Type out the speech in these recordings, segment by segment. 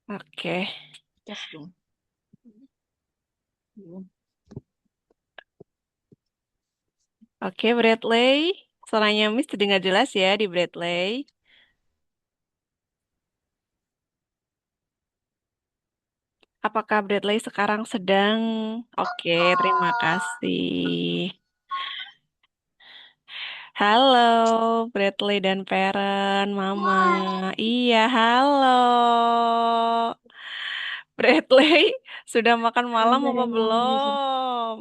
Oke. Tes dong. Belum. Oke, Bradley. Suaranya Miss terdengar jelas ya di Bradley. Apakah Bradley sekarang sedang? Oke, terima kasih. Halo, Bradley dan Parent, Mama. Iya, halo. Bradley, sudah makan malam Bentar apa ya mau geser. belum?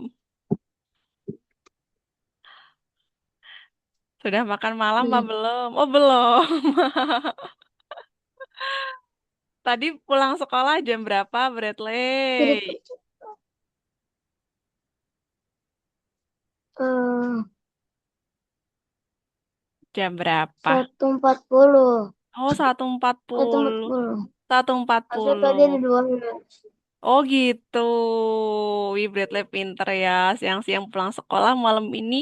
Sudah makan malam apa Belum. belum? Oh, belum. Tadi pulang sekolah jam berapa, Jadi Bradley? eh Jam berapa? 1.40. Oh, 1.40. 1.40. 1.40. Asal tadi ada 12. Oh gitu. Wih, Bradley pinter ya. Siang-siang pulang sekolah malam ini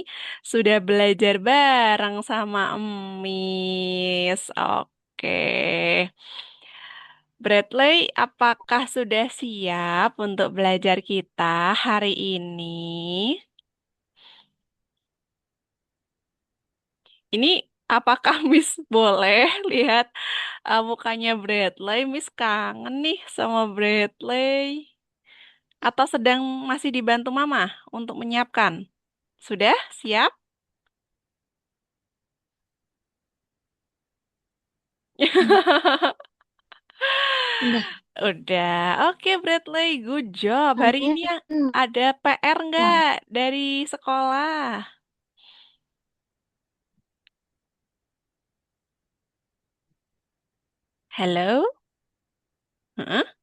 sudah belajar bareng sama Emis. Oke. Bradley, apakah sudah siap untuk belajar kita hari ini? Ini apakah Miss boleh lihat mukanya Bradley? Miss kangen nih sama Bradley. Atau sedang masih dibantu Mama untuk menyiapkan? Sudah siap? Hmm. Udah. Udah. Oke, Bradley, good job. Hari ini Amin. ada PR nggak Wah, dari sekolah? Halo? Heeh?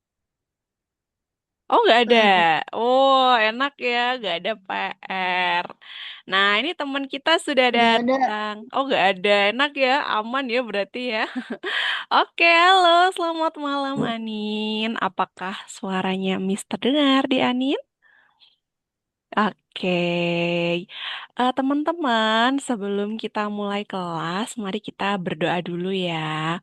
Oh, nggak ada. gak ada. Oh, enak ya, nggak ada PR. Nah, ini teman kita sudah Gak ada. datang. Oh, nggak ada. Enak ya, aman ya berarti ya. Oke, halo, selamat malam Anin. Apakah suaranya Miss terdengar di Anin? Oke, teman-teman, sebelum kita mulai kelas, mari kita berdoa dulu ya.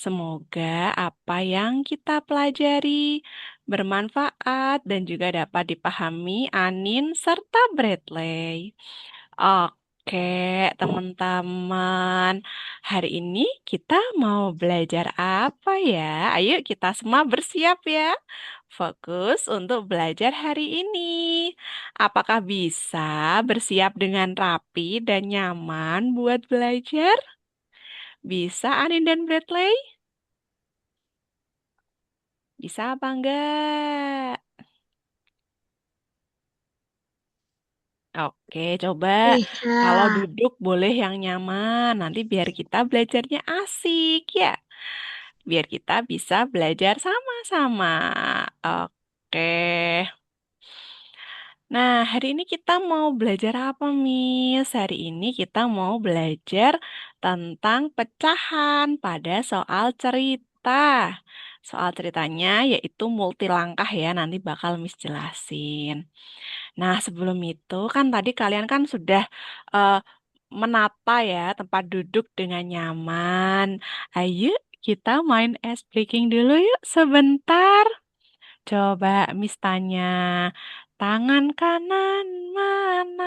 Semoga apa yang kita pelajari bermanfaat dan juga dapat dipahami Anin serta Bradley. Oke, teman-teman. Hari ini kita mau belajar apa ya? Ayo kita semua bersiap ya. Fokus untuk belajar hari ini. Apakah bisa bersiap dengan rapi dan nyaman buat belajar? Bisa, Anin dan Bradley? Bisa apa enggak? Oke, coba Bisa. kalau duduk boleh yang nyaman. Nanti biar kita belajarnya asik ya. Biar kita bisa belajar sama-sama. Oke. Nah, hari ini kita mau belajar apa, Miss? Hari ini kita mau belajar tentang pecahan pada soal cerita. Soal ceritanya yaitu multilangkah ya, nanti bakal Miss jelasin. Nah, sebelum itu kan tadi kalian kan sudah eh, menata ya tempat duduk dengan nyaman. Ayo kita main ice breaking dulu yuk sebentar. Coba Miss tanya, tangan kanan mana?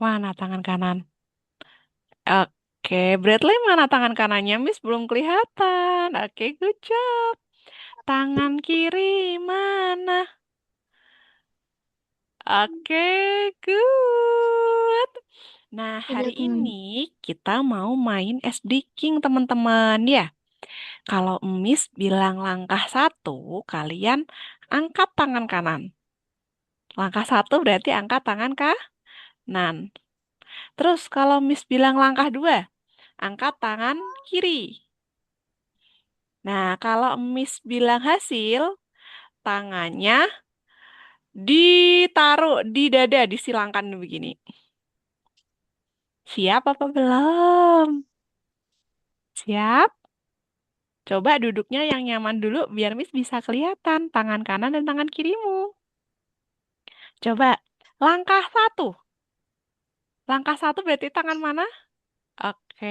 Mana tangan kanan? Oke, Bradley mana tangan kanannya? Miss belum kelihatan. Oke, good job. Tangan kiri mana? Oke, good. Nah, hari Udah ini teman. kita mau main SD King, teman-teman. Ya, kalau Miss bilang langkah satu, kalian angkat tangan kanan. Langkah satu berarti angkat tangan kanan. Terus kalau Miss bilang langkah dua, angkat tangan kiri. Nah, kalau Miss bilang hasil, tangannya ditaruh di dada, disilangkan begini. Siap apa belum? Siap? Coba duduknya yang nyaman dulu biar Miss bisa kelihatan tangan kanan dan tangan kirimu. Coba langkah satu. Langkah satu berarti tangan mana? Oke.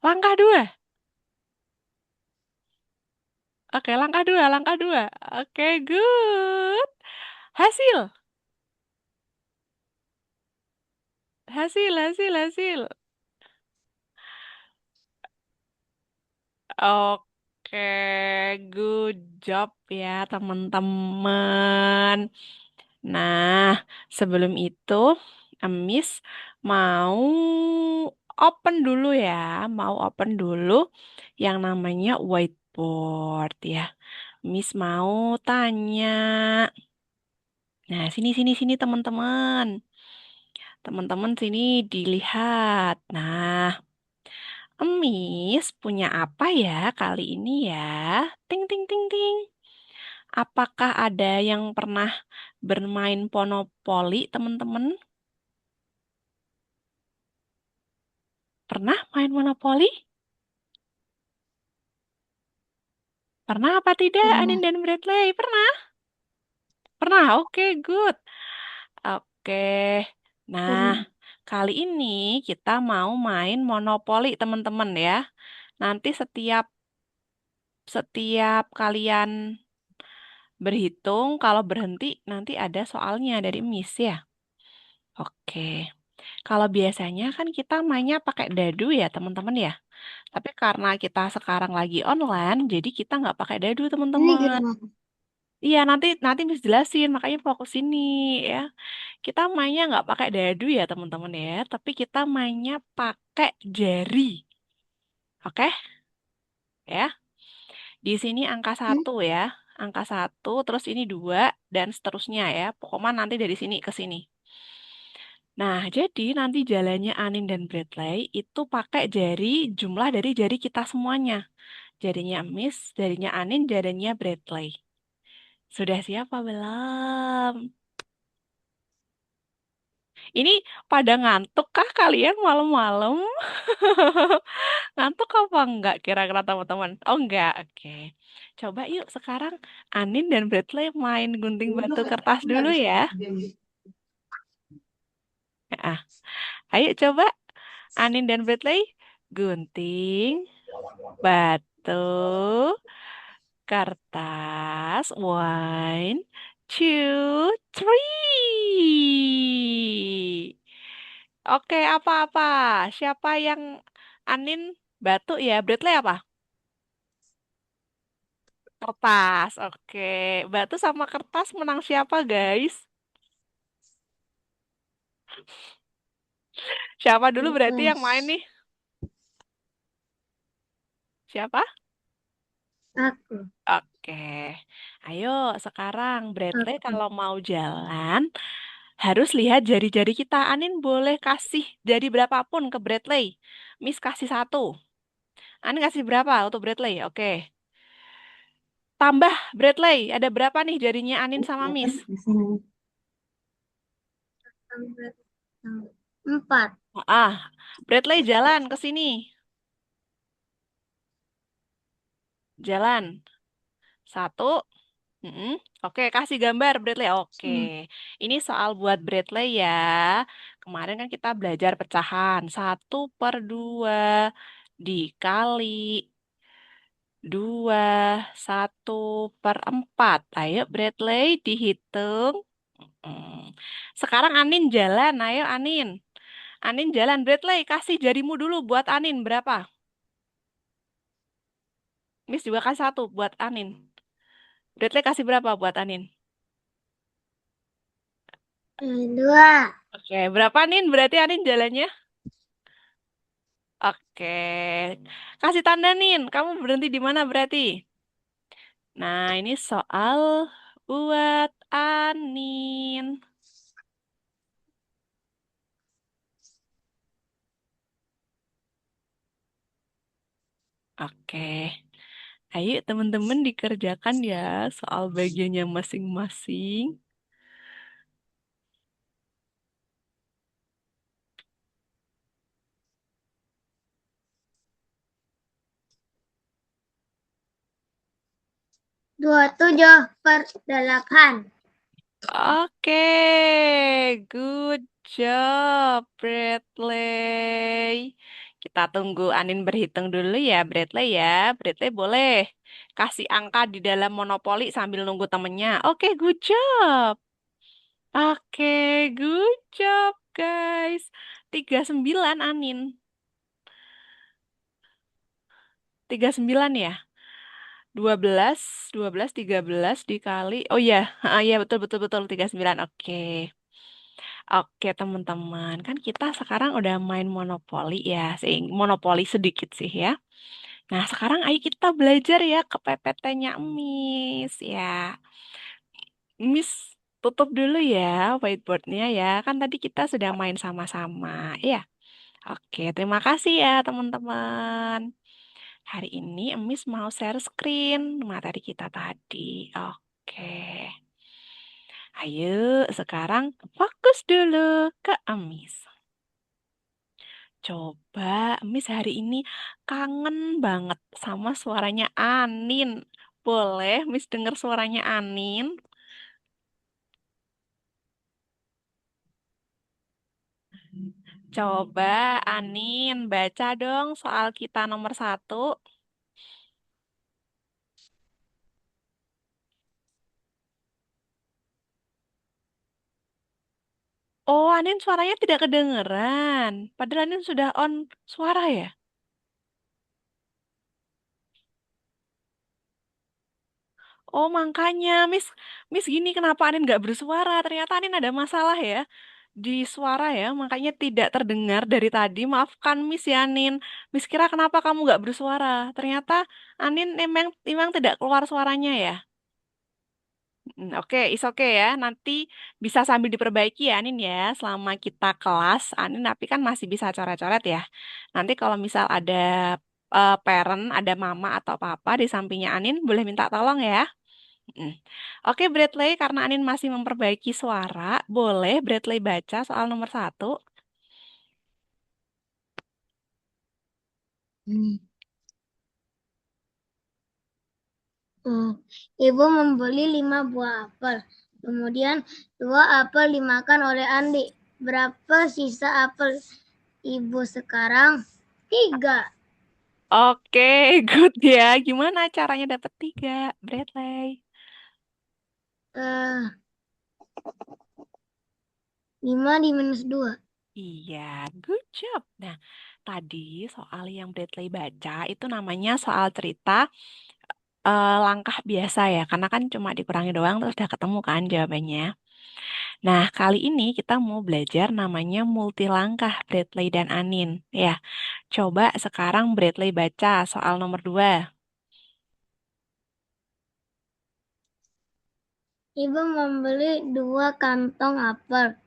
Langkah dua. Oke, langkah dua, langkah dua. Oke, good. Hasil, hasil. Oke, good job ya teman-teman. Nah, sebelum itu, Miss mau mau open dulu yang namanya whiteboard ya. Miss mau tanya. Nah, sini teman-teman. Teman-teman sini dilihat. Nah, Miss punya apa ya kali ini ya? Ting ting ting ting. Apakah ada yang pernah bermain monopoli, teman-teman? Pernah main monopoli? Pernah apa tidak, Anin Pernah. dan Bradley? Pernah? Pernah, oke, good. Oke, nah Pernah. kali ini kita mau main monopoli, teman-teman ya. Nanti setiap setiap kalian berhitung, kalau berhenti nanti ada soalnya dari Miss ya. Oke, kalau biasanya kan kita mainnya pakai dadu ya, teman-teman ya. Tapi karena kita sekarang lagi online, jadi kita nggak pakai dadu, Ini teman-teman. gimana? Iya, nanti nanti Miss jelasin, makanya fokus ini ya. Kita mainnya nggak pakai dadu ya, teman-teman ya. Tapi kita mainnya pakai jari. Oke, ya. Di sini angka Hmm? satu ya. Angka satu, terus ini dua, dan seterusnya ya. Pokoknya nanti dari sini ke sini. Nah, jadi nanti jalannya Anin dan Bradley itu pakai jari, jumlah dari jari kita semuanya. Jarinya Miss, jarinya Anin, jarinya Bradley. Sudah siapa belum? Ini pada ngantuk kah kalian malam-malam? Ngantuk apa enggak kira-kira teman-teman? Oh enggak, oke. Coba yuk sekarang Anin dan Bradley main gunting batu kertas dulu ya. Ah, ayo coba Anin dan Bradley gunting batu kertas. One, two, three. Oke, apa-apa? Siapa yang Anin batu ya? Bradley apa? Kertas. Oke. Batu sama kertas menang siapa, guys? Siapa dulu berarti yang main Kertas. nih? Siapa? Aku. Oke. Ayo, sekarang Bradley Aku. kalau mau jalan harus lihat jari-jari kita. Anin boleh kasih jari berapapun ke Bradley. Miss kasih satu. Anin kasih berapa untuk Bradley? Oke. Tambah Bradley. Ada berapa nih jarinya Anin sama Miss? Empat. Ah, Bradley jalan ke sini. Jalan. Satu. Mm-mm. Oke, kasih gambar Bradley. Oke, ini soal buat Bradley ya. Kemarin kan kita belajar pecahan. 1/2 dikali 2, 1/4. Ayo Bradley dihitung. Mm. Sekarang Anin jalan. Ayo Anin. Anin jalan. Bradley, kasih jarimu dulu buat Anin. Berapa? Miss juga kasih satu buat Anin. Bradley kasih berapa buat Anin? Dua. Oke, berapa Nin? Berarti Anin jalannya? Oke. Kasih tanda Nin. Kamu berhenti di mana berarti? Nah, ini soal buat Anin. Oke. Ayo teman-teman dikerjakan ya soal bagiannya masing-masing. Dua tujuh per delapan. Oke, good job, Bradley. Kita tunggu Anin berhitung dulu ya, Bradley ya. Bradley boleh kasih angka di dalam monopoli sambil nunggu temennya. Oke, good job. Oke, good job, guys. 39 Anin. 39 ya. 12, 12, 13 dikali. Oh iya, iya betul, betul, betul. 39. Oke. Oke, teman-teman. Kan kita sekarang udah main monopoli ya. Monopoli sedikit sih ya. Nah, sekarang ayo kita belajar ya ke PPT-nya Miss ya. Miss tutup dulu ya whiteboard-nya ya. Kan tadi kita sudah main sama-sama. Ya. Oke, terima kasih ya teman-teman. Hari ini Miss mau share screen materi kita tadi. Oke. Ayo, sekarang fokus dulu ke Miss. Coba Miss hari ini kangen banget sama suaranya Anin. Boleh Miss dengar suaranya Anin? Coba Anin baca dong soal kita nomor 1. Oh, Anin suaranya tidak kedengeran. Padahal Anin sudah on suara ya? Oh, makanya Miss gini kenapa Anin nggak bersuara? Ternyata Anin ada masalah ya di suara ya, makanya tidak terdengar dari tadi. Maafkan Miss ya, Anin. Miss kira kenapa kamu nggak bersuara? Ternyata Anin memang tidak keluar suaranya ya. Oke, is oke ya. Nanti bisa sambil diperbaiki ya, Anin ya. Selama kita kelas, Anin tapi kan masih bisa coret-coret ya. Nanti kalau misal ada parent, ada mama atau papa di sampingnya Anin, boleh minta tolong ya. Mm. Oke, Bradley, karena Anin masih memperbaiki suara, boleh Bradley baca soal nomor 1. Hmm. Hmm. Ibu membeli 5 buah apel. Kemudian 2 apel dimakan oleh Andi. Berapa sisa apel ibu sekarang? 3. Oke, good ya. Gimana caranya dapat 3, Bradley? Eh, 5 diminus 2. Iya, good job. Nah, tadi soal yang Bradley baca itu namanya soal cerita langkah biasa ya, karena kan cuma dikurangi doang terus udah ketemu kan jawabannya. Nah, kali ini kita mau belajar namanya multi langkah Bradley dan Anin. Ya, coba sekarang Bradley baca soal nomor 2. Ibu membeli 2 kantong apel,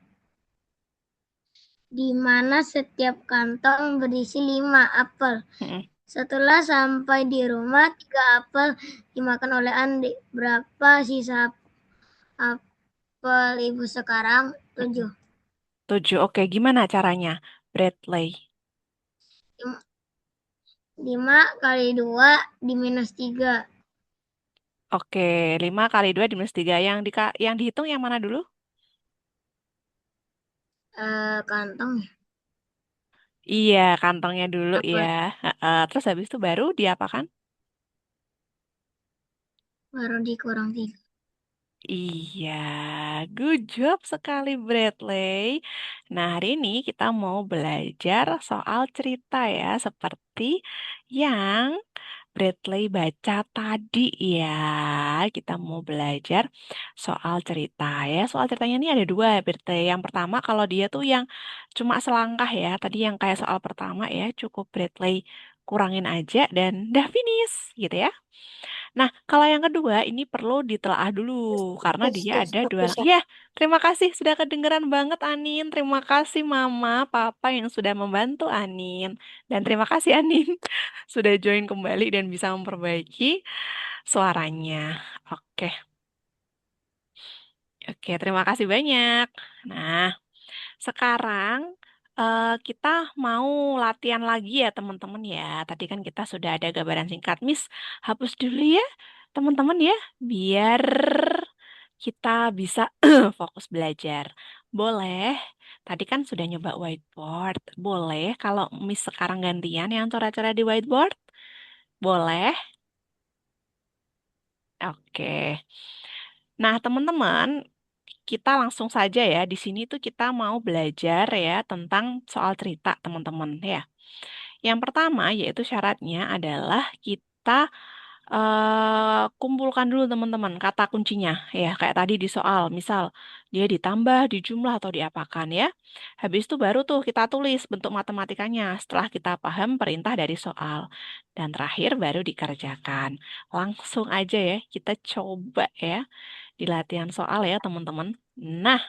di mana setiap kantong berisi 5 apel. Setelah sampai di rumah, 3 apel dimakan oleh Andi. Berapa sisa apel ibu sekarang? 7. 7, oke. Gimana caranya, Bradley? 5 kali 2 diminus 3. Oke, 5 kali 2 minus 3. Yang dihitung yang mana dulu? Kantong Iya, kantongnya dulu ya. apel Terus habis itu baru diapakan? baru dikurang 3. Iya, good job sekali Bradley. Nah, hari ini kita mau belajar soal cerita ya, seperti yang Bradley baca tadi ya. Kita mau belajar soal cerita ya. Soal ceritanya ini ada 2 Bradley. Yang pertama kalau dia tuh yang cuma selangkah ya. Tadi yang kayak soal pertama ya, cukup Bradley kurangin aja dan dah finish gitu ya. Nah, kalau yang kedua ini perlu ditelaah dulu karena dia ada 2. Ya, terima kasih sudah kedengeran banget Anin. Terima kasih Mama, Papa yang sudah membantu Anin. Dan terima kasih Anin sudah join kembali dan bisa memperbaiki suaranya. Oke, oke, terima kasih banyak. Nah, sekarang kita mau latihan lagi ya teman-teman ya. Tadi kan kita sudah ada gambaran singkat. Miss, hapus dulu ya teman-teman ya, biar kita bisa fokus belajar. Boleh. Tadi kan sudah nyoba whiteboard. Boleh kalau Miss sekarang gantian yang coret-coret di whiteboard? Boleh. Oke. Nah, teman-teman, kita langsung saja ya. Di sini tuh kita mau belajar ya tentang soal cerita, teman-teman ya. Yang pertama yaitu syaratnya adalah kita kumpulkan dulu teman-teman kata kuncinya ya kayak tadi di soal. Misal dia ditambah, dijumlah atau diapakan ya. Habis itu baru tuh kita tulis bentuk matematikanya setelah kita paham perintah dari soal. Dan terakhir baru dikerjakan. Langsung aja ya kita coba ya di latihan soal ya teman-teman. Nah,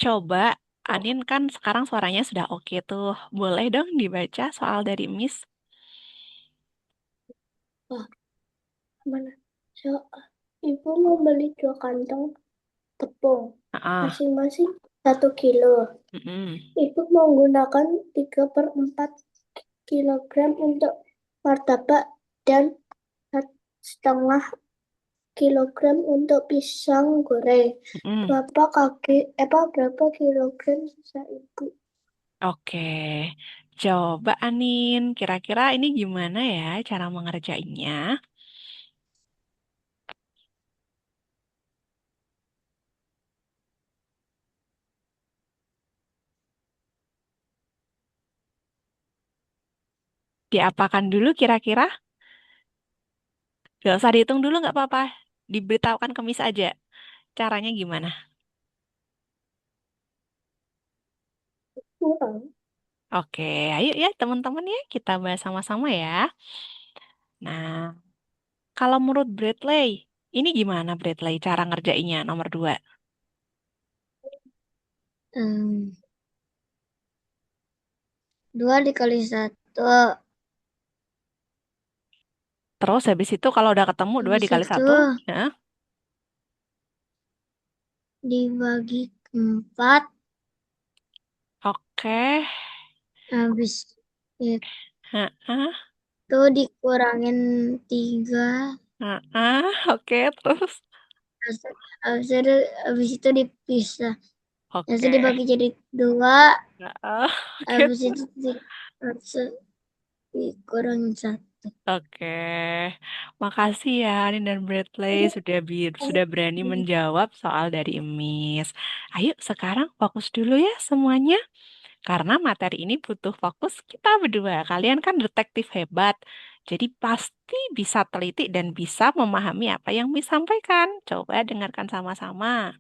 coba Anin kan sekarang suaranya sudah oke tuh. Boleh dong dibaca soal dari Miss? Wah, mana? So, ibu mau beli 2 kantong tepung, Ah, masing-masing 1 kilo. mm-mm, Ibu menggunakan 3/4 kilogram untuk martabak dan 1,5 kilogram untuk pisang goreng. mm-mm. Berapa kilogram sisa ibu? Oke, coba Anin, kira-kira ini gimana ya cara mengerjainnya? Diapakan dulu kira-kira? Gak usah dihitung dulu nggak apa-apa. Diberitahukan ke Miss aja. Caranya gimana? Kurang. Oke, ayo ya teman-teman ya, kita bahas sama-sama ya. Nah, kalau menurut Bradley, ini gimana Bradley cara ngerjainnya nomor 2? Hmm, 2 dikali 1. Terus habis itu kalau udah ketemu 2 Habis dikali itu satu, ya. dibagi 4. Oke. Habis Heeh, itu dikurangin 3. heeh, oke, terus. Habis, habis itu dipisah. Habis itu Oke. dibagi jadi 2. Heeh, oke, Habis terus. itu habis itu dikurangin 1. Oke, makasih ya Anin dan Bradley sudah berani menjawab soal dari Miss. Ayo sekarang fokus dulu ya semuanya, karena materi ini butuh fokus kita berdua. Kalian kan detektif hebat, jadi pasti bisa teliti dan bisa memahami apa yang Miss sampaikan. Coba dengarkan sama-sama.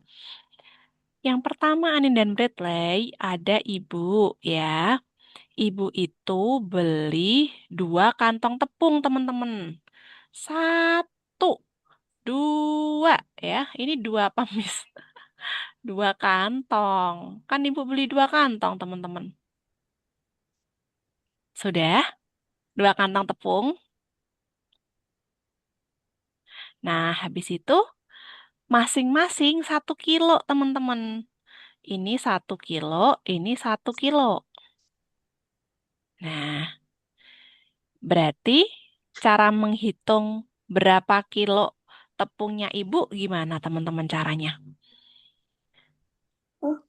Yang pertama Anin dan Bradley ada ibu ya. Ibu itu beli 2 kantong tepung, teman-teman. Satu, dua, ya. Ini dua apa, Miss? 2 kantong. Kan ibu beli 2 kantong, teman-teman. Sudah? 2 kantong tepung. Nah, habis itu masing-masing 1 kilo, teman-teman. Ini 1 kilo, ini 1 kilo. Nah, berarti cara menghitung berapa kilo tepungnya ibu gimana teman-teman caranya? Oh,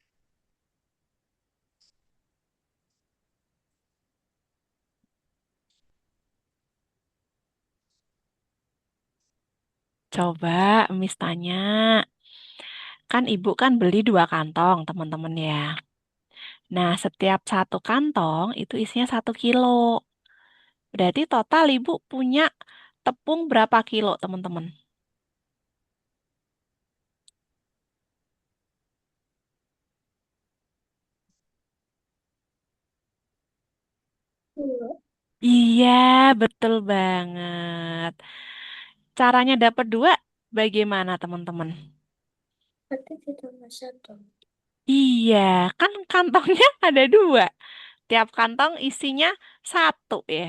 Coba Miss tanya. Kan ibu kan beli 2 kantong teman-teman ya. Nah, setiap 1 kantong itu isinya 1 kilo. Berarti total ibu punya tepung berapa kilo teman-teman? enggak. Iya, betul banget. Caranya dapat 2 bagaimana teman-teman? Berarti ditambah 1. Iya, kan kantongnya ada 2. Tiap kantong isinya 1 ya.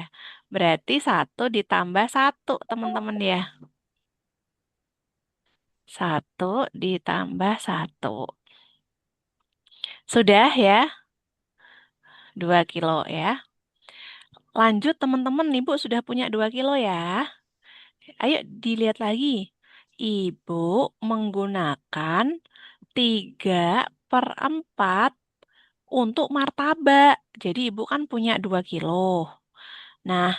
Berarti 1 ditambah 1 teman-teman ya. 1 ditambah 1. Sudah ya, 2 kilo ya. Lanjut teman-teman, ibu sudah punya 2 kilo ya. Ayo dilihat lagi. Ibu menggunakan 3/4 untuk martabak. Jadi ibu kan punya 2 kilo. Nah,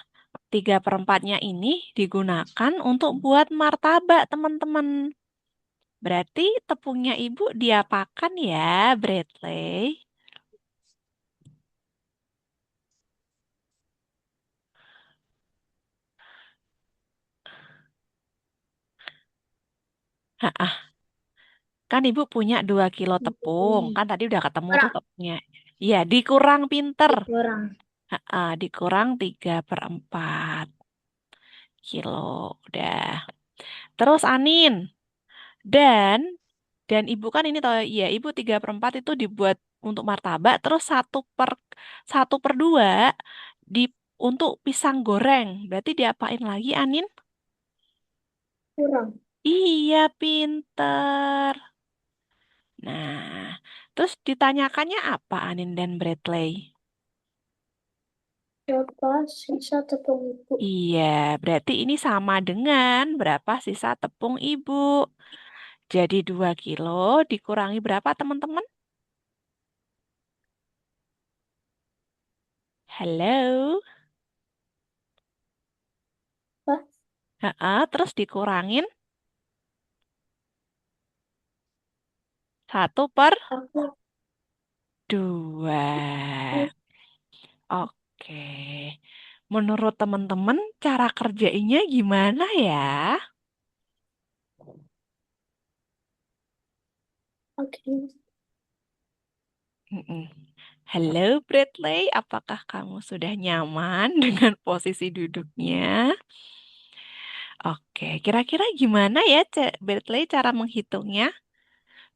3/4-nya ini digunakan untuk buat martabak, teman-teman. Berarti tepungnya ibu diapakan ya, Bradley? Hah, kan ibu punya 2 kilo tepung. Kan tadi udah ketemu tuh Kurang. tepungnya. Iya, dikurang pinter. Kurang. Dikurang 3/4 kilo. Udah. Terus Anin. Dan ibu kan ini tahu ya ibu 3/4 itu dibuat untuk martabak. Terus 1/2 di untuk pisang goreng. Berarti diapain lagi Anin? Kurang. Iya pinter. Nah, terus ditanyakannya apa Anin dan Bradley? Berapa sisa tepung ibu? Iya, berarti ini sama dengan berapa sisa tepung ibu. Jadi 2 kilo dikurangi berapa teman-teman? Halo? Pak, Terus dikurangin 1/2. Oke. Menurut teman-teman, cara kerjainnya gimana ya? oke. Mm-mm. Halo Bradley, apakah kamu sudah nyaman dengan posisi duduknya? Oke, kira-kira gimana ya Bradley cara menghitungnya?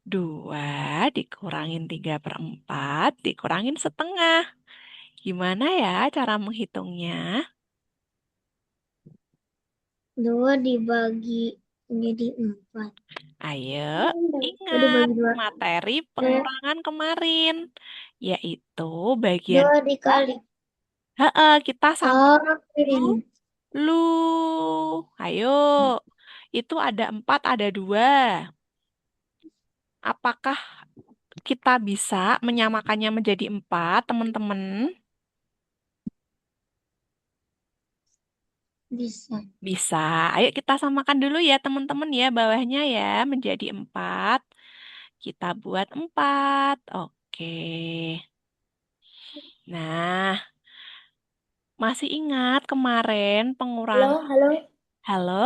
2 dikurangin 3/4 dikurangin setengah. Gimana ya cara menghitungnya? 2 dibagi menjadi 4. Ayo, Dua ingat dibagi 2. materi pengurangan kemarin, yaitu bagian 2 bawah. dikali. Kita sama Oh, lu, ini. lu. Ayo, itu ada 4, ada 2. Apakah kita bisa menyamakannya menjadi 4, teman-teman? Bisa. Bisa. Ayo kita samakan dulu ya, teman-teman ya, bawahnya ya menjadi 4. Kita buat 4. Oke. Nah, masih ingat kemarin Halo, pengurang. halo. Halo?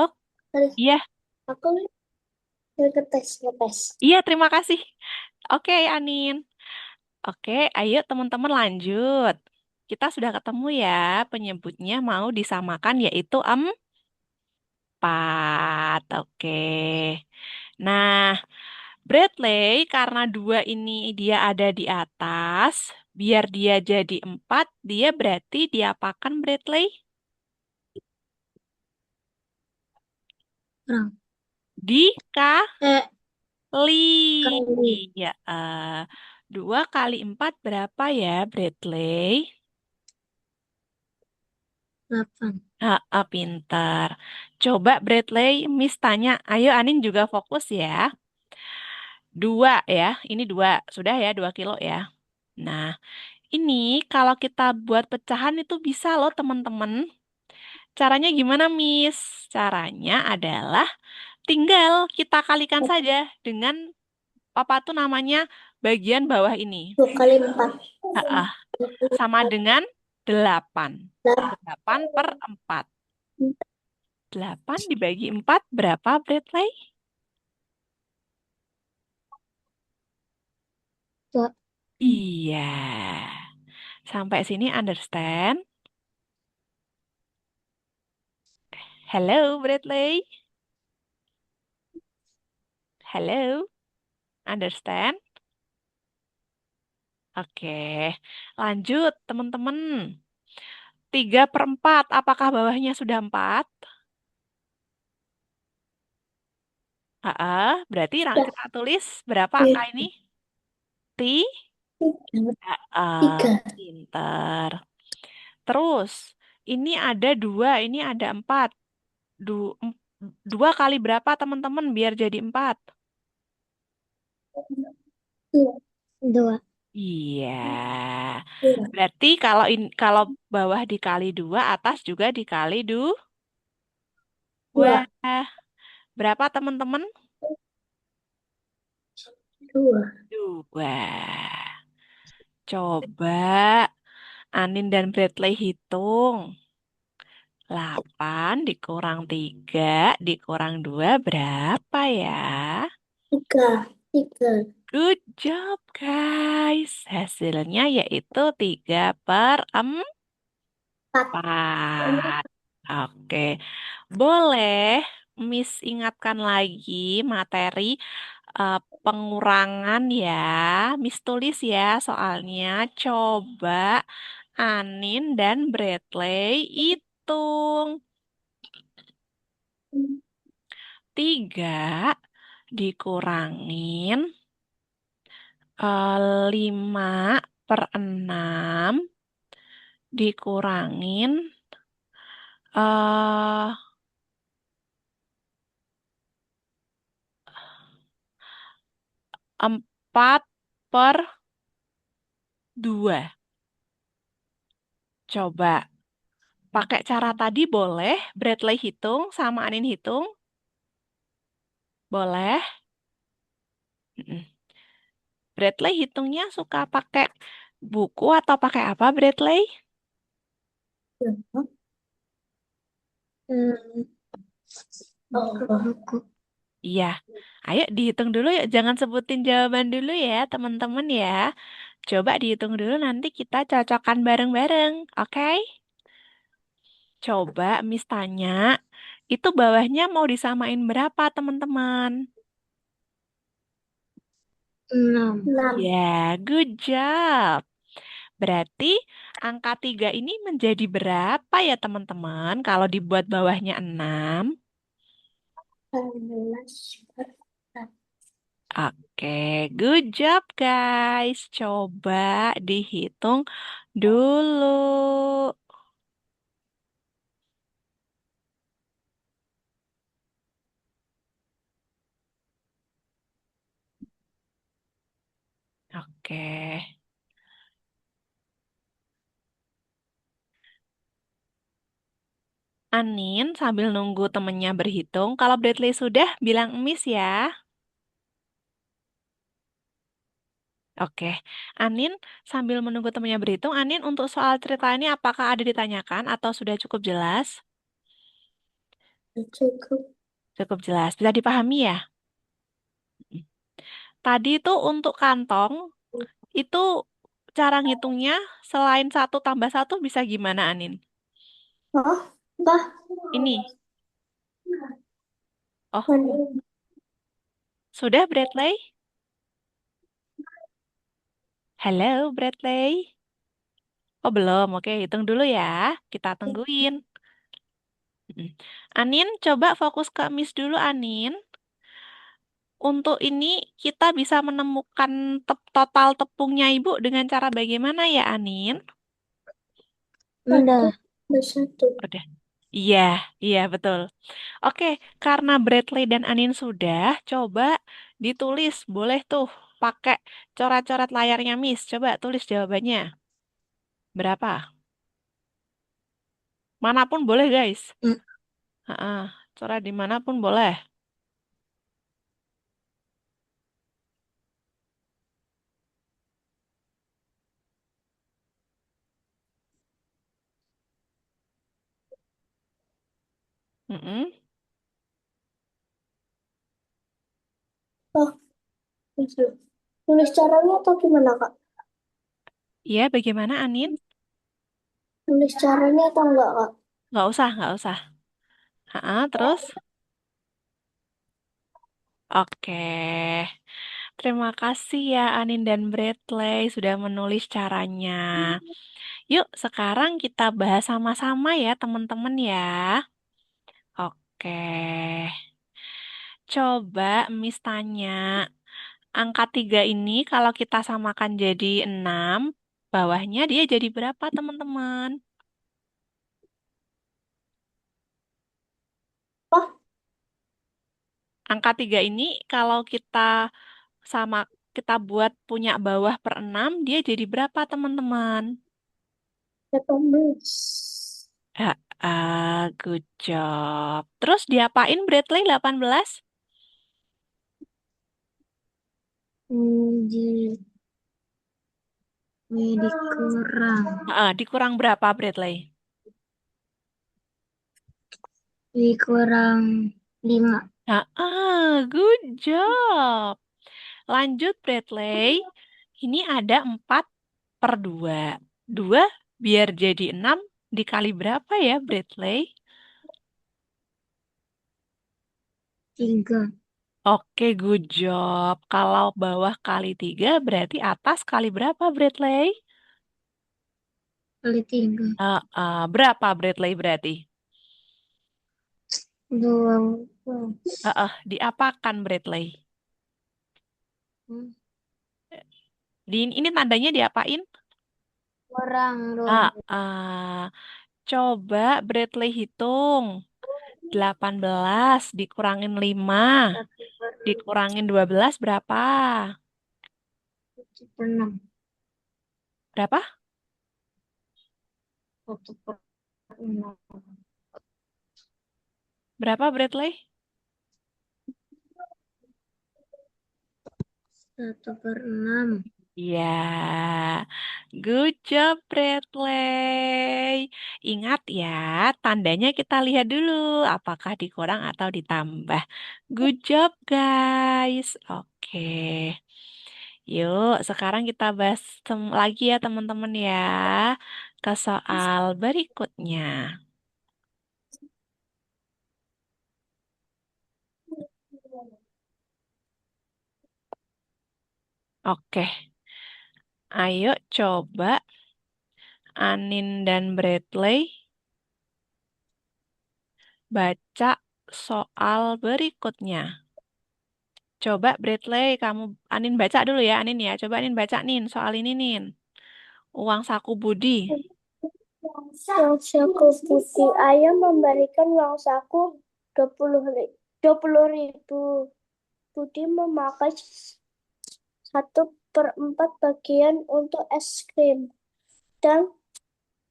Tadi Iya, aku ngetes, ngetes. iya terima kasih. Oke, Anin. Oke, ayo teman-teman lanjut. Kita sudah ketemu ya, penyebutnya mau disamakan yaitu 4. Oke. Nah, Bradley karena 2 ini dia ada di atas, biar dia jadi 4, dia berarti diapakan Bradley? Kurang. Eh, Dikali. kali Ya, 2 kali 4 berapa ya, Bradley? 8. Pinter. Coba Bradley, Miss tanya. Ayo Anin juga fokus ya. 2 ya, ini 2. Sudah ya, 2 kilo ya. Nah, ini kalau kita buat pecahan itu bisa loh teman-teman. Caranya gimana, Miss? Caranya adalah tinggal kita kalikan saja dengan apa tuh namanya bagian bawah ini. 2 kali 4. Ah, ah, sama dengan 8. 8/4. 8 dibagi 4 berapa, Bradley? 2. Iya. Sampai sini understand? Hello, Bradley. Hello, understand? Oke, lanjut teman-teman. 3/4, apakah bawahnya sudah 4? Berarti kita tulis berapa angka ini? Ti? 3. Pinter. Terus, ini ada 2, ini ada 4. Du, em- 2 kali berapa teman-teman biar jadi 4? Iya. Dua. Iya. Iya. Berarti kalau bawah dikali dua, atas juga dikali dua. Dua. Berapa teman-teman? Dua. Dua. Coba Anin dan Bradley hitung. 8 dikurang 3 dikurang 2 berapa ya? Tiga. Tiga. Good job guys. Hasilnya yaitu 3/4. Empat. Oke. Boleh Miss ingatkan lagi materi eh, pengurangan ya. Miss tulis ya soalnya. Coba Anin dan Bradley hitung. 3 dikurangin 5/6 dikurangin eh 4/2. Coba pakai cara tadi boleh. Bradley hitung sama Anin hitung. Boleh. Mm-mm. Bradley hitungnya suka pakai buku atau pakai apa, Bradley? Hmm. Buku. Iya. Ayo dihitung dulu yuk. Jangan sebutin jawaban dulu ya, teman-teman ya. Coba dihitung dulu nanti kita cocokkan bareng-bareng. Oke? Coba Miss tanya, itu bawahnya mau disamain berapa, teman-teman? Enam. Enam. Ya, good job. Berarti angka 3 ini menjadi berapa ya, teman-teman? Kalau dibuat bawahnya 6. 11. Oke, good job guys. Coba dihitung dulu. Oke. Anin sambil nunggu temennya berhitung. Kalau Bradley sudah, bilang Miss ya. Oke. Anin sambil menunggu temennya berhitung, Anin untuk soal cerita ini apakah ada ditanyakan atau sudah cukup jelas? Cukup. Cukup jelas. Bisa dipahami ya? Tadi itu untuk kantong, itu cara ngitungnya selain satu tambah satu bisa gimana, Anin? Oh, bah. Ini. Oh, sudah Bradley? Halo, Bradley. Oh, belum. Oke, hitung dulu ya. Kita tungguin. Mm. Anin, coba fokus ke Miss dulu, Anin. Untuk ini kita bisa menemukan total tepungnya Ibu dengan cara bagaimana ya, Anin? Udah. Satu. Udah. Iya, iya betul. Oke, karena Bradley dan Anin sudah, coba ditulis. Boleh tuh pakai coret-coret layarnya, Miss. Coba tulis jawabannya. Berapa? Manapun boleh, guys. Mm. Heeh, coret dimanapun boleh. Mm-mm. Oh, bisa. Tulis caranya atau gimana, Kak? Iya, bagaimana, Anin? Tulis caranya atau enggak, Kak? Nggak usah, nggak usah. Heeh, terus? Oke. Terima kasih ya Anin dan Bradley sudah menulis caranya. Yuk, sekarang kita bahas sama-sama ya teman-teman ya. Oke. Coba Miss tanya, angka 3 ini kalau kita samakan jadi 6, bawahnya dia jadi berapa teman-teman? Oh, Angka 3 ini kalau kita sama kita buat punya bawah per 6, dia jadi berapa, teman-teman? 18. Good job. Terus diapain Bradley 18? Di dikurang. Dikurang berapa, Bradley? Dikurang 5. Good job. Lanjut, Bradley. Ini ada 4 per 2. 2 biar jadi 6 dikali berapa ya, Bradley? 3 Oke, good job. Kalau bawah kali 3 berarti atas kali berapa, Bradley? kali 3. Berapa, Bradley, berarti? 12. Diapakan, Bradley? Ini tandanya diapain? Kurang Ah, 12. ah. Coba Bradley hitung. 18 dikurangin 5 1 per dikurangin 12 berapa? 6. Berapa? 1 per 6. Berapa, Bradley? 1 per 6. Ya, good job, Bradley. Ingat ya, tandanya kita lihat dulu apakah dikurang atau ditambah. Good job, guys. Oke. Yuk, sekarang kita bahas lagi ya, teman-teman ya, ke soal berikutnya. Oke, ayo coba Anin dan Bradley baca soal berikutnya. Coba Bradley, kamu Anin baca dulu ya, Anin ya. Coba Anin baca Nin soal ini Nin. Uang saku Budi. Uang saku Budi ayah memberikan uang saku 20.000. Budi memakai 1/4 bagian untuk es krim dan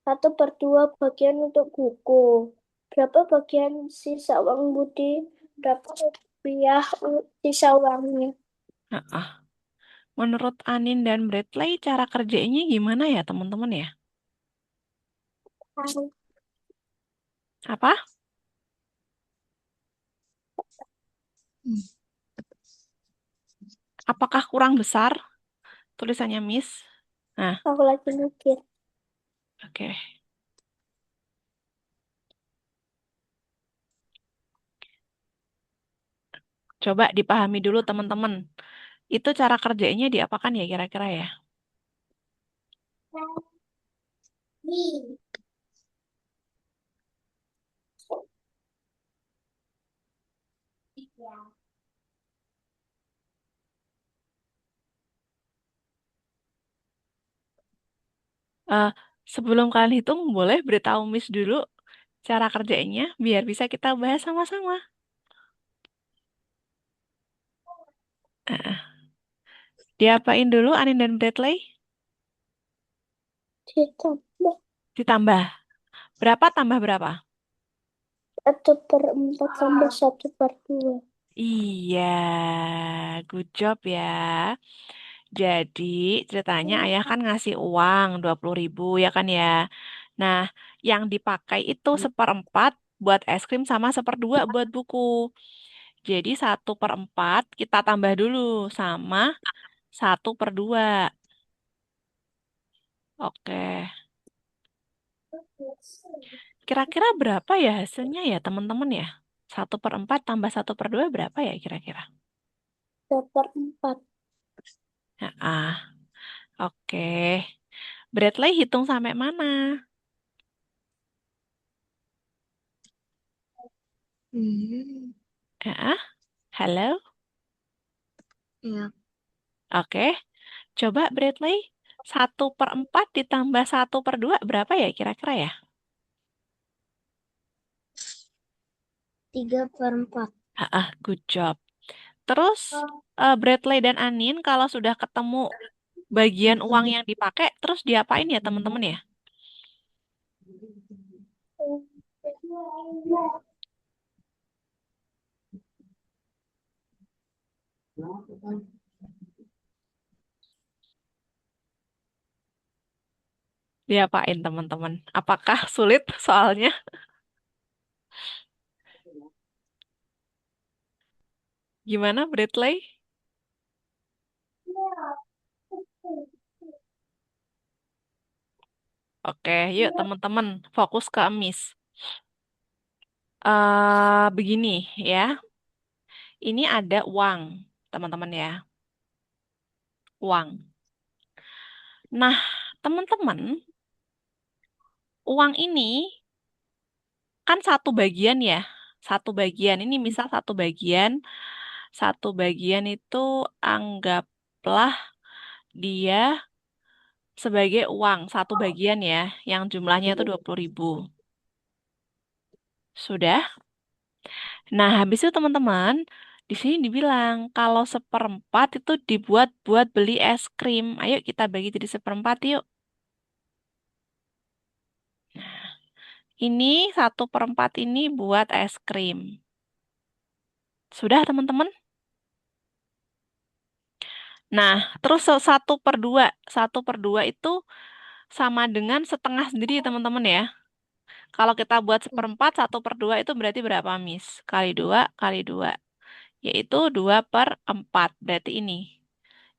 1/2 bagian untuk buku. Berapa bagian sisa uang Budi? Berapa rupiah sisa uangnya? Ah, ah. Menurut Anin dan Bradley, cara kerjanya gimana ya teman-teman ya? Apa? Apakah kurang besar tulisannya Miss? Nah, Aku lagi mikir. oke. Coba dipahami dulu teman-teman. Itu cara kerjanya diapakan ya kira-kira ya? Eh, Sebelum kalian hitung, boleh beritahu Miss dulu cara kerjanya biar bisa kita bahas sama-sama. Eh, Diapain dulu Anin dan Bradley? Ditambah Ditambah. Berapa tambah berapa? 1/4 tambah 1/2. Iya, good job ya. Jadi ceritanya ayah kan ngasih uang 20.000 ya kan ya. Nah, yang dipakai itu 1/4 buat es krim sama 1/2 buat buku. Jadi 1/4 kita tambah dulu sama 1/2. Oke. Kira-kira berapa ya hasilnya ya teman-teman ya? 1/4 tambah 1/2 berapa ya kira-kira? 2/4. Oke. Bradley hitung sampai mana? Hmm, Halo? ya. Oke. Coba Bradley, 1/4 ditambah 1/2 berapa ya kira-kira ya? 3/4. Good job. Terus Bradley dan Anin kalau sudah ketemu bagian uang yang dipakai, terus diapain ya teman-teman ya? Diapain teman-teman? Apakah sulit soalnya? Gimana Bradley? Oke, yuk teman-teman fokus ke Miss. Begini ya, ini ada uang, teman-teman ya, uang. Nah, teman-teman, uang ini kan satu bagian ya, satu bagian. Ini misal satu bagian itu anggaplah dia sebagai uang, satu bagian ya, yang jumlahnya itu 20.000. Sudah? Nah, habis itu teman-teman, di sini dibilang kalau seperempat itu dibuat buat beli es krim. Ayo kita bagi jadi seperempat yuk. Ini 1/4 ini buat es krim. Sudah teman-teman? Nah, terus 1/2. 1/2 itu sama dengan setengah sendiri teman-teman ya. Kalau kita buat seperempat, 1/2 itu berarti berapa, Miss? Kali 2 kali 2. Yaitu 2/4. Berarti ini.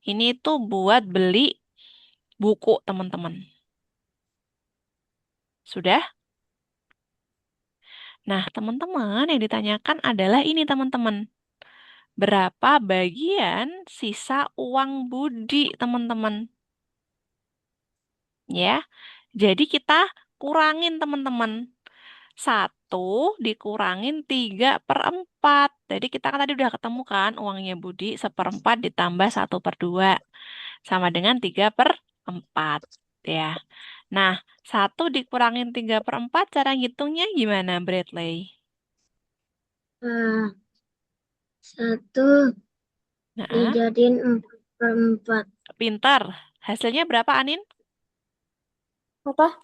Ini tuh buat beli buku teman-teman. Sudah? Nah, teman-teman yang ditanyakan adalah ini teman-teman. Berapa bagian sisa uang Budi teman-teman? Ya, jadi kita kurangin teman-teman. 1 dikurangin 3/4. Jadi kita kan tadi udah ketemu kan uangnya Budi seperempat ditambah 1/2. Sama dengan 3/4. Ya. Nah, 1 dikurangin 3/4 cara ngitungnya gimana, Bradley? Nah, satu Nah, dijadiin 4/4. pintar. Hasilnya berapa, Anin? Apa?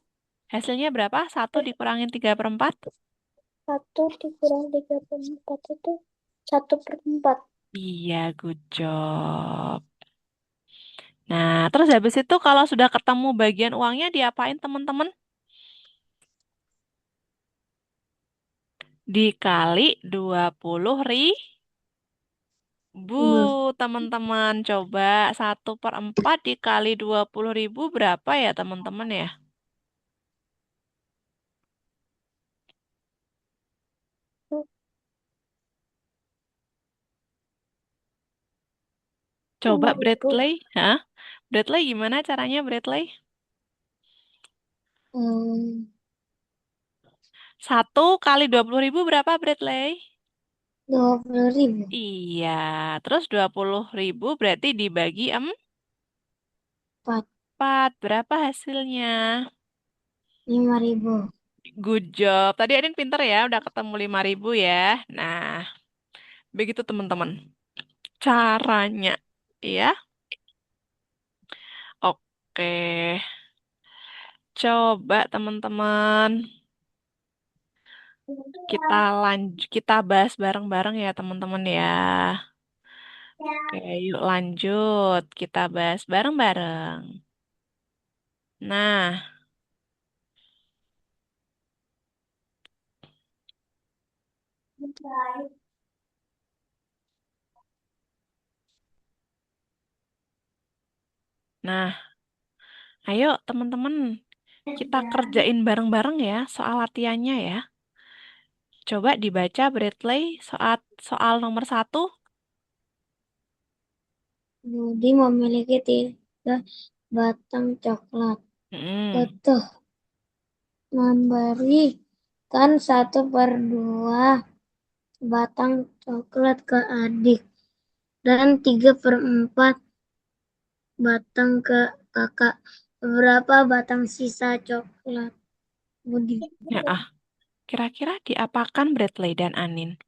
Hasilnya berapa? 1 dikurangin 3/4. Satu dikurang 3/4 itu 1/4. Iya, good job. Nah, terus habis itu kalau sudah ketemu bagian uangnya diapain teman-teman? Dikali 20.000, Dua. teman-teman. Coba 1/4 dikali 20.000 berapa ya, teman-teman ya? Coba 5.000. Bradley. Hah? Bradley gimana caranya, Bradley? 1 kali 20.000 berapa, Bradley? 20.000. Iya, terus 20.000 berarti dibagi 4. 4. Berapa hasilnya? 5.000. Good job. Tadi Adin pinter ya, udah ketemu 5.000 ya. Nah, begitu teman-teman. Caranya. Ya, oke. Coba teman-teman. Kita bahas bareng-bareng ya teman-teman ya. Oke, yuk lanjut. Kita bahas bareng-bareng. Nah, nah, ayo teman-teman. Kita kerjain bareng-bareng ya soal latihannya ya. Coba dibaca Bradley soal nomor 1. Budi memiliki 3 batang coklat. Mm-mm. Utuh memberikan 1/2 batang coklat ke adik dan 3/4 batang ke kakak. Berapa batang sisa coklat Budi? Ya, kira-kira diapakan Bradley dan Anin?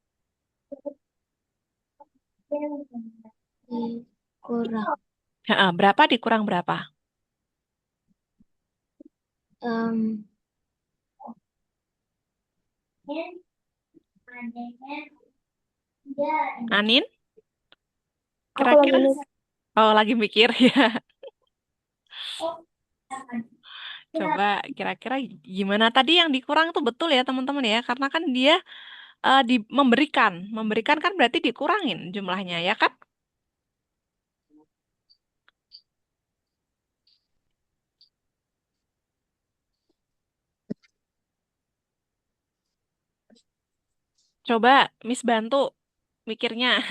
Kurang. Heeh, berapa dikurang berapa? Em, Anin, aku lagi kira-kira? mikir. Oh, lagi mikir ya. Coba kira-kira gimana tadi yang dikurang tuh betul ya teman-teman ya, karena kan dia memberikan kan berarti dikurangin jumlahnya ya kan? Coba Miss bantu mikirnya.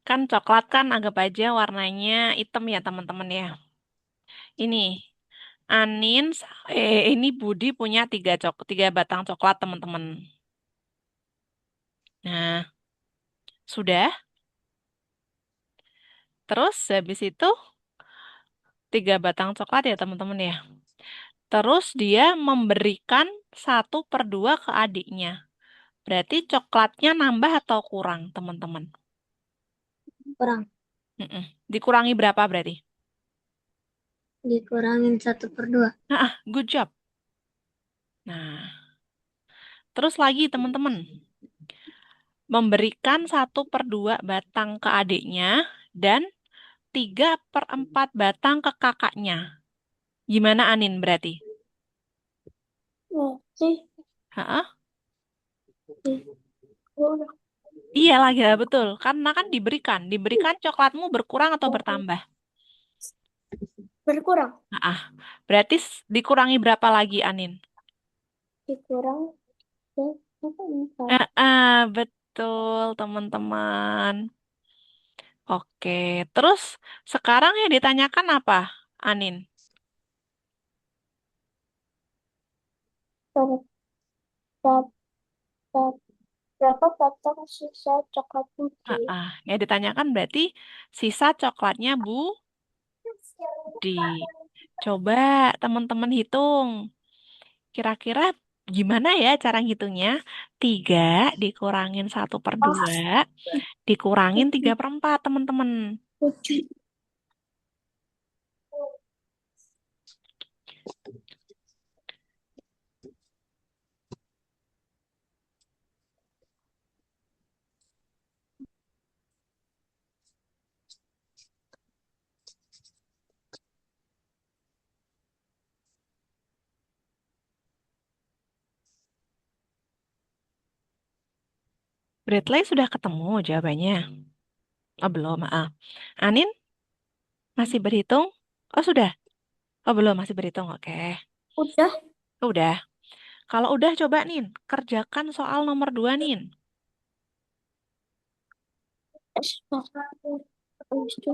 Kan coklat kan anggap aja warnanya hitam ya teman-teman ya. Ini ini Budi punya tiga batang coklat teman-teman. Nah, sudah. Terus habis itu tiga batang coklat ya teman-teman ya. Terus dia memberikan 1/2 ke adiknya. Berarti coklatnya nambah atau kurang teman-teman? Kurang. Mm-mm. Dikurangi berapa berarti? Dikurangin 1/2. Good job. Nah, terus lagi teman-teman. Memberikan 1/2 batang ke adiknya dan 3/4 batang ke kakaknya. Gimana Anin berarti? Sih, Hah? kurang. Iya lagi ya, betul. Karena kan diberikan coklatmu berkurang atau bertambah? Berkurang. Berarti dikurangi berapa lagi Anin? Dikurang ke apa, 4. Betul teman-teman. Oke, terus sekarang yang ditanyakan apa, Anin? Per, per- per- Berapa batang sisa coklat putih? Yang ditanyakan berarti sisa coklatnya Budi. Coba teman-teman hitung. Kira-kira gimana ya cara ngitungnya? 3 dikurangin 1/2 dikurangin 3/4 teman-teman. Tujuh. Bradley sudah ketemu jawabannya. Oh, belum, maaf. Anin masih berhitung? Oh, sudah. Oh, belum, masih berhitung. Oke. Udah. Udah. Kalau udah coba Nin, kerjakan soal nomor 2 Nin. Habis itu,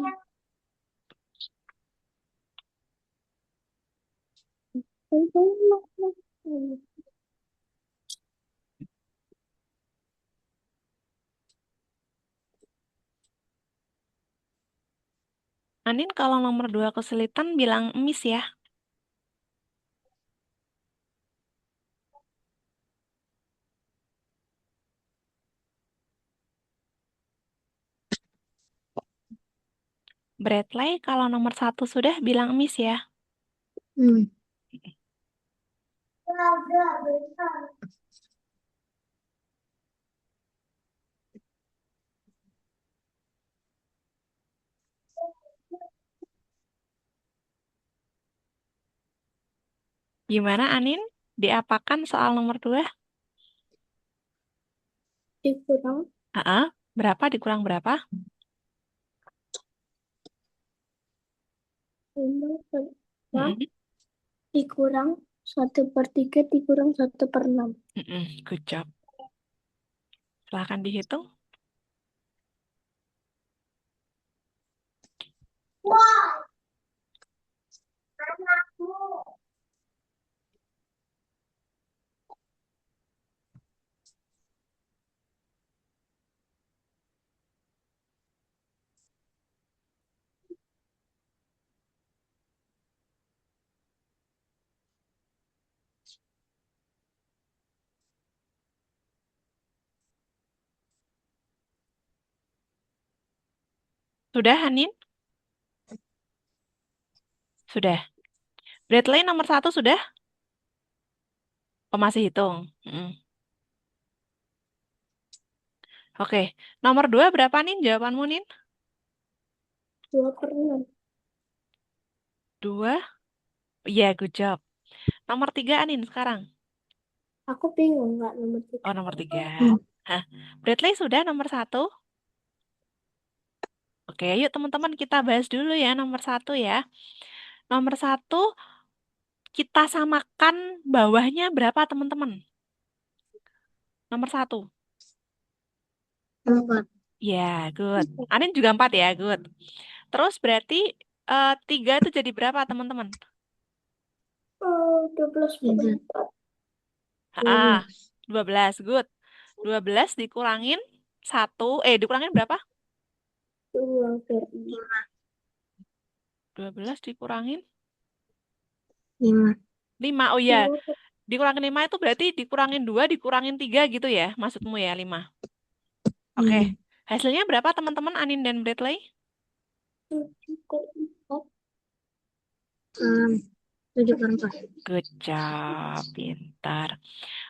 Anin kalau nomor 2 kesulitan bilang miss ya. Bradley kalau nomor 1 sudah bilang miss ya. Hmm. Gimana Anin? Diapakan soal nomor 2? Dikurang Berapa dikurang berapa? 5/6 Mm-mm. dikurang 1/3 dikurang 1/6. Good job. Silahkan dihitung. Sudah, Anin? Sudah. Bradley nomor satu sudah? Oh, masih hitung. Mm. Oke. Nomor dua berapa, Nin? Jawabanmu, Nin? 2/6. Dua? Iya, good job. Nomor tiga, Anin, sekarang. Aku bingung nggak nomor Oh, 3. nomor tiga. Hmm. Hah. Bradley sudah nomor satu? Oke, yuk teman-teman kita bahas dulu ya nomor satu ya. Nomor satu, kita samakan bawahnya berapa teman-teman? Nomor satu. 4. Ya, good. Anin juga empat ya, good. Terus berarti tiga itu jadi berapa teman-teman? Oh, 12/4. Ah, 12, good. 12 dikurangin satu, dikurangin berapa? 2/5. 12 dikurangin 5. 5. Oh ya, dikurangin 5 itu berarti dikurangin 2 dikurangin 3 gitu ya, maksudmu ya 5. Oke, hasilnya berapa teman-teman Anin dan Bradley? 7/4. 7/4. Good job, pintar.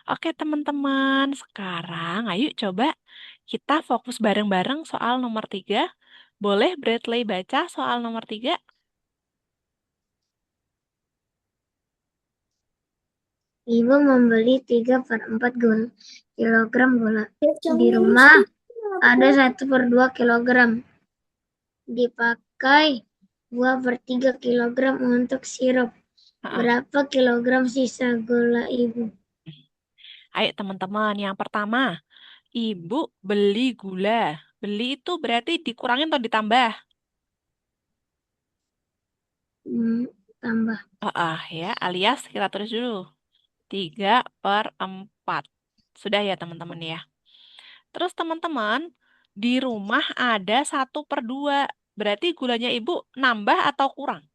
Oke teman-teman, sekarang ayo coba kita fokus bareng-bareng soal nomor 3. Boleh Bradley baca soal nomor 3? Ibu membeli 3/4 kilogram gula. Di rumah ada 1/2 kilogram. Dipakai 2/3 kilogram untuk sirup. Berapa kilogram sisa gula ibu? Ayo teman-teman, yang pertama, ibu beli gula. Beli itu berarti dikurangin atau ditambah? Tambah. Ya, alias kita tulis dulu. 3/4. Sudah ya teman-teman ya. Terus teman-teman, di rumah ada 1/2. Berarti gulanya ibu nambah atau kurang?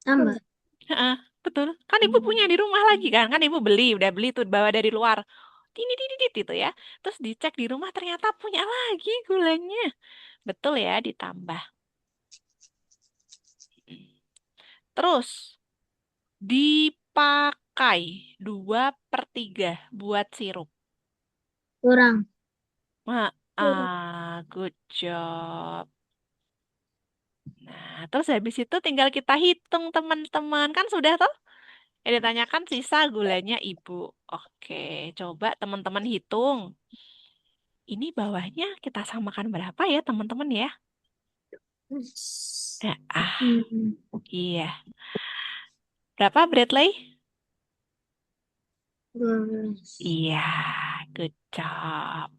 Tambah. Heeh, betul. Kan ibu punya di rumah lagi kan? Kan ibu beli, udah beli tuh bawa dari luar. Tidit itu ya. Terus dicek di rumah ternyata punya lagi gulanya. Betul ya, ditambah. Terus dipakai 2/3 buat sirup. Kurang. Good job. Nah, terus habis itu tinggal kita hitung teman-teman. Kan sudah toh? Yang ditanyakan sisa gulanya ibu. Oke, coba teman-teman hitung. Ini bawahnya kita samakan berapa ya teman-teman ya? Ya, iya. Berapa Bradley? 12. Iya, good job.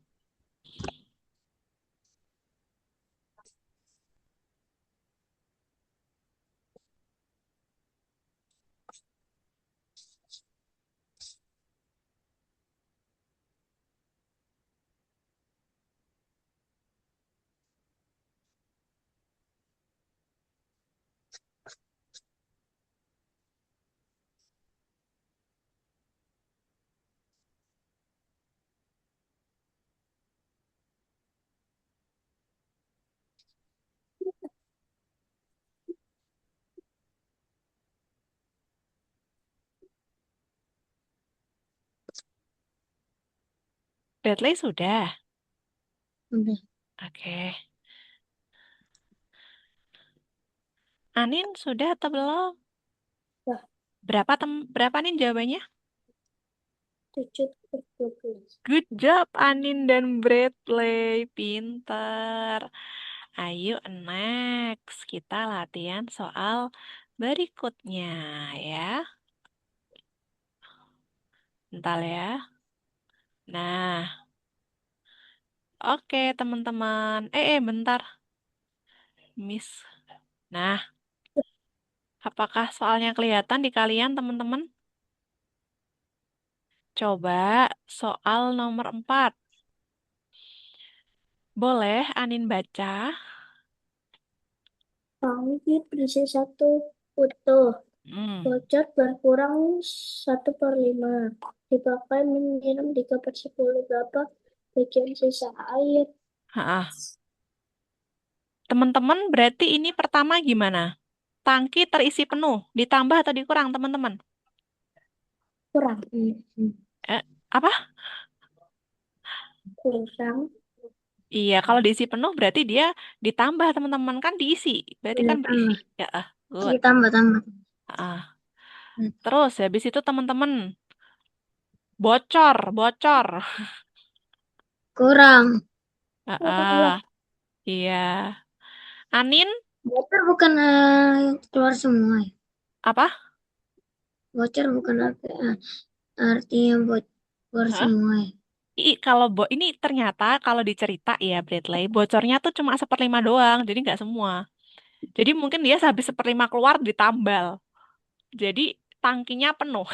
Bradley sudah. Udah. Oke. Anin sudah atau belum? Wah, Berapa nih jawabannya? 7/12. Good job Anin dan Bradley. Pinter. Ayo next. Kita latihan soal berikutnya ya. Bentar ya. Nah, oke teman-teman. Bentar. Miss. Nah, apakah soalnya kelihatan di kalian teman-teman? Coba soal nomor 4. Boleh Anin baca? Panggil berisi satu utuh. Hmm. Bocor berkurang 1/5. Dipakai minum 3/10. Berapa bagian sisa air. Ha. Teman-teman, berarti ini pertama gimana? Tangki terisi penuh, ditambah atau dikurang, teman-teman? Kurang. Eh, apa? Kurang. Iya, kalau diisi penuh berarti dia ditambah, teman-teman. Kan diisi, berarti Iya, kan berisi. tambah. Ya, good. Iya, tambah, tambah. Ah. Terus, habis itu teman-teman, bocor, bocor. Kurang. Kurang lah. Ah, iya. Anin, Bocor bukan keluar semua ya. apa? Bocor bukan artinya keluar Hah? semua ya. Kalau ini ternyata kalau dicerita ya, Bradley, bocornya tuh cuma seperlima doang, jadi nggak semua. Jadi mungkin dia habis seperlima keluar ditambal. Jadi tangkinya penuh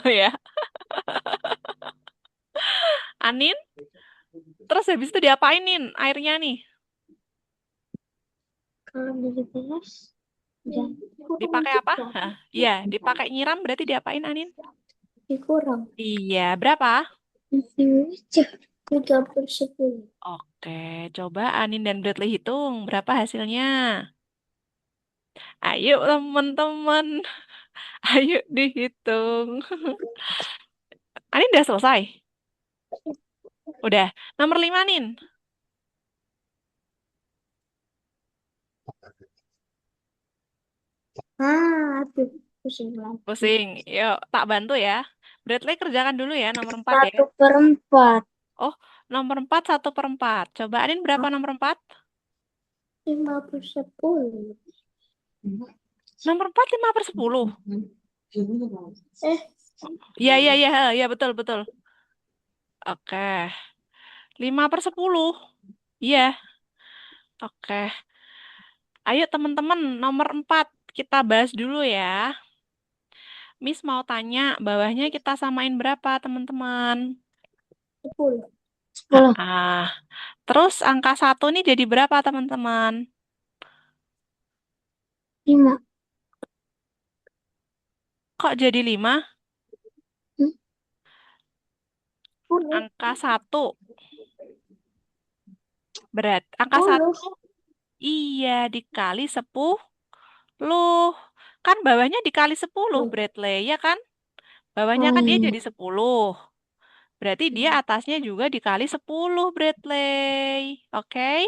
ya. Anin, terus habis itu diapainin airnya nih? Kalau dari gelas, jangan kurang Dipakai apa? juga. Hah, iya, dipakai nyiram berarti diapain, Anin? Kurang. Iya, berapa? Aja. 30/10. Oke, coba Anin dan Bradley hitung berapa hasilnya. Ayo teman-teman, ayo dihitung. Anin udah selesai? Udah. Nomor 5, Nin. Aduh, pusing lagi. Pusing. Yuk, tak bantu ya. Bradley kerjakan dulu ya, nomor 4 ya. 1/4. Oh, nomor 4 1/4. Coba Anin berapa nomor 4? 50/10. Nomor 4 5/10. Eh, Iya, iya, iya, iya, betul, betul. Oke, 5/10. Iya, oke. Ayo teman-teman, nomor 4 kita bahas dulu ya. Miss mau tanya, bawahnya kita samain berapa, teman-teman? 10. Ah, 10. ah. Terus angka 1 nih jadi berapa, teman-teman? 5. Kok jadi 5? 10. Angka 1. Angka 10. 1, iya, dikali 10. Kan bawahnya dikali 10, Bradley, ya kan? Bawahnya Oh kan dia iya. jadi 10. Berarti dia atasnya juga dikali 10, Bradley. Oke?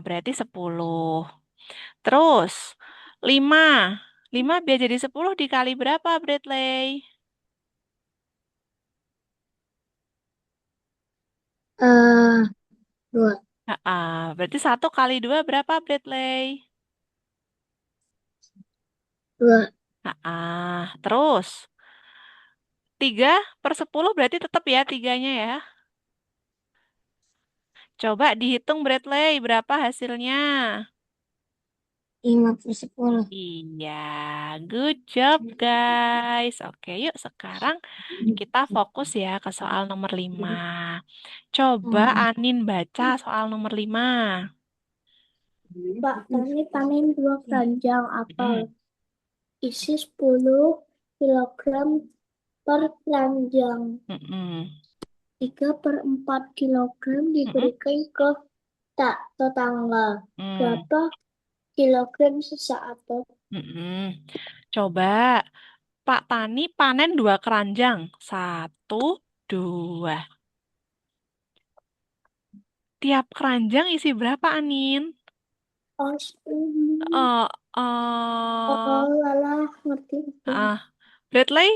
Berarti 10. Terus, 5. 5 biar jadi 10 dikali berapa, Bradley? 2. Berarti 1 kali 2 berapa, Bradley? 2. Terus, 3/10 berarti tetap ya tiganya ya. Coba dihitung, Bradley, berapa hasilnya? 5/10. Iya, good job guys. Oke, yuk sekarang kita fokus ya ke soal nomor 5. Coba Anin baca soal nomor 5. Pak Tani panen 2 keranjang apel. Mm, Isi 10 kilogram per keranjang. mm-mm, 3/4 kilogram mm-mm, diberikan ke tak tetangga. mm, Berapa kilogram sisa apel? mm-mm. Coba Pak Tani panen 2 keranjang. 1, 2. Tiap keranjang isi berapa, Anin? Oh, Eh, eh, oh, lalah, ngerti aku. ah, Bradley,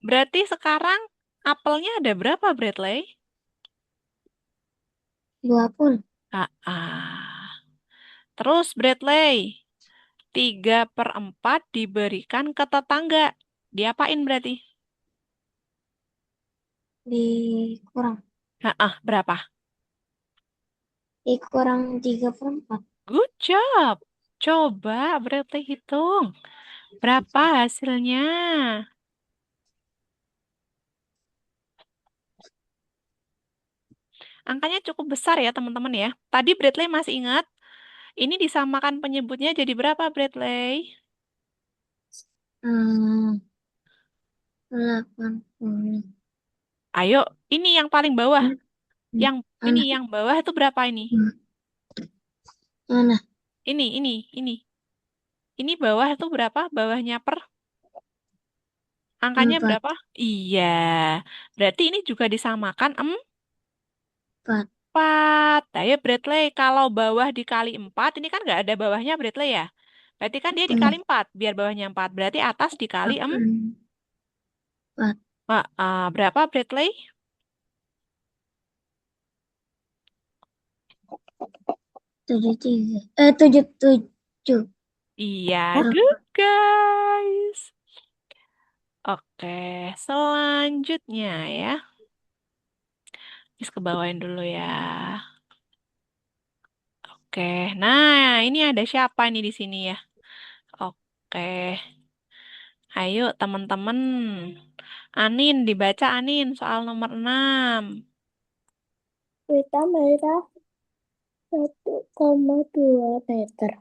berarti sekarang apelnya ada berapa, Bradley? 20. Terus Bradley, 3/4 diberikan ke tetangga. Diapain berarti? Dikurang. Berapa? Dikurang 3/4. Good job. Coba Bradley hitung. Berapa hasilnya? Angkanya cukup besar ya, teman-teman ya. Tadi Bradley masih ingat? Ini disamakan penyebutnya jadi berapa, Bradley? Hmm, 80. Ayo, ini yang paling bawah. Hmm, hmm. Yang ini Mana? yang bawah itu berapa ini? Hmm. Mana? Ini. Ini bawah itu berapa? Bawahnya per angkanya Empat. berapa? Iya. Berarti ini juga disamakan Empat. 4. Ayo Bradley, kalau bawah dikali 4, ini kan nggak ada bawahnya Bradley ya? Berarti kan dia Hmm. dikali 4, biar bawahnya 4. Berarti atas dikali Empat. berapa Bradley? Tujuh tiga. Tujuh tujuh. Iya, Berapa? good guys. Oke, selanjutnya ya. Miss kebawain dulu ya. Oke, nah ini ada siapa nih di sini ya? Oke, ayo teman-teman. Anin, dibaca Anin soal nomor 6. Pita merah 1,2 meter.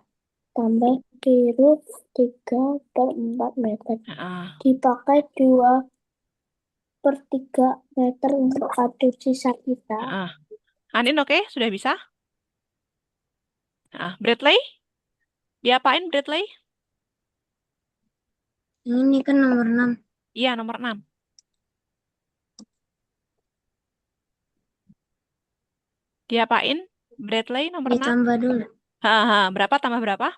Tambah biru 3/4 meter. Heeh, Dipakai 2/3 meter untuk aduk sisa kita. heeh. Anin oke, sudah bisa? Bradley, diapain Bradley? Ini kan nomor 6. Iya, nomor 6. Diapain Bradley nomor 6? Ditambah dulu. Haha, berapa tambah berapa?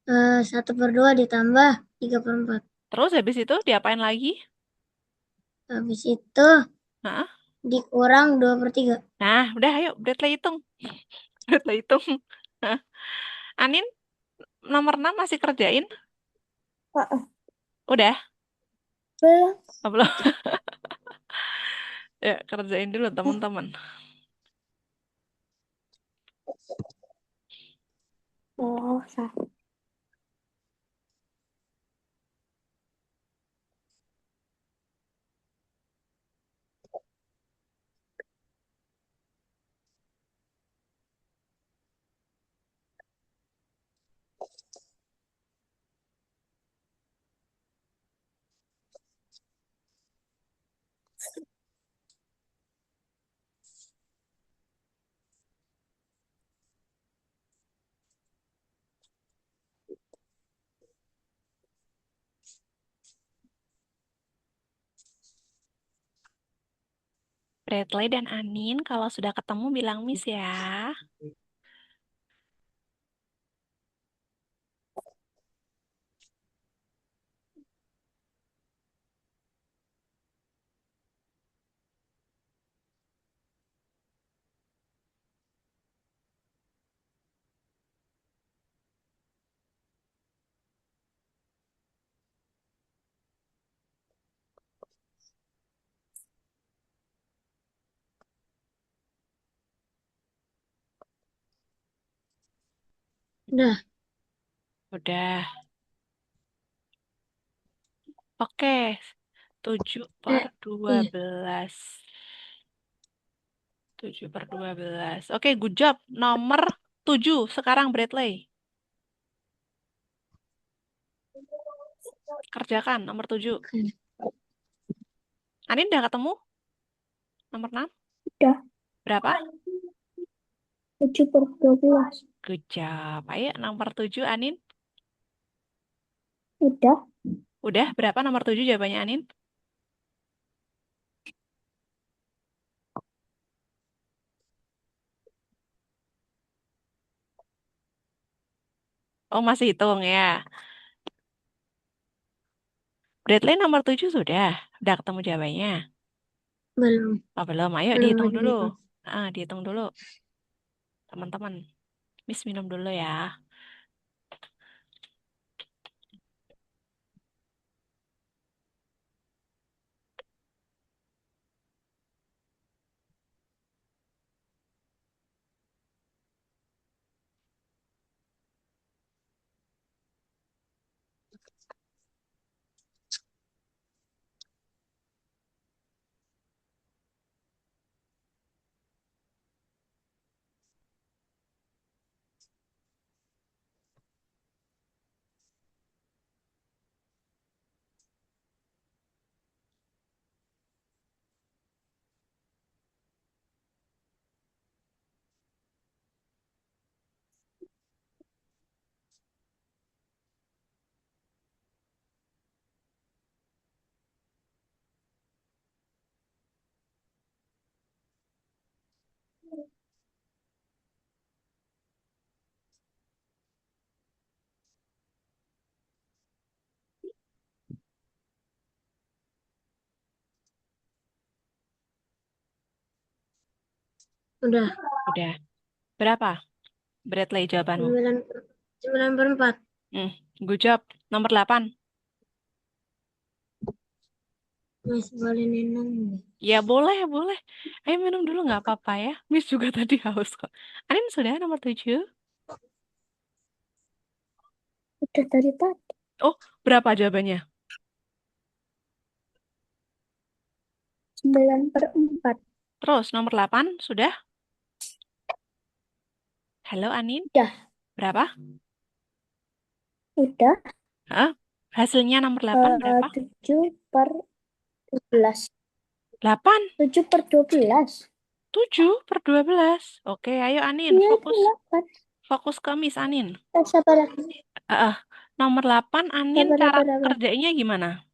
1/2 ditambah 3/4. Terus habis itu diapain lagi? Habis itu Heeh. dikurang 2/3. Nah, udah ayo Bradley hitung. Bradley hitung. Hah. Anin, nomor 6 masih kerjain? Ah, Udah? belum. Oh, belum. Ya, kerjain dulu teman-teman. Oh, sah. Bradley dan Anin, kalau sudah ketemu bilang Miss ya. Udah. Udah. Oke. 7 per Eh, dua iya. belas. 7/12. Oke, good job. Nomor 7 sekarang Bradley. Kerjakan nomor 7. Oke. Anin udah ketemu nomor 6? Udah. Berapa? 7/12. Good job. Ayo nomor 7 Anin. Udah. Udah berapa nomor 7 jawabannya Anin? Oh, masih hitung ya. Bradley nomor 7 sudah. Udah ketemu jawabannya. Belum. Oh, belum. Ayo Belum dihitung lagi dulu. itu. Dihitung dulu, teman-teman. Miss minum dulu ya. Udah. Udah. Berapa? Bradley jawabanmu. 9/4. Good job. Nomor 8. Masih boleh minum nggak? Ya boleh, boleh. Ayo minum dulu nggak apa-apa ya. Miss juga tadi haus kok. Anin sudah nomor 7. Udah dari tadi. Oh, berapa jawabannya? 9/4. Terus nomor 8 sudah? Halo Anin, Udah. berapa? Udah. Hah? Hasilnya nomor 8 berapa? 7/12. 8. 7/12. 7/12. Oke, ayo Anin, Iya itu fokus. 8. Fokus ke Miss Anin. Sabar lagi. Ah, nomor 8 Anin Sabar, cara sabar, sabar. kerjanya gimana?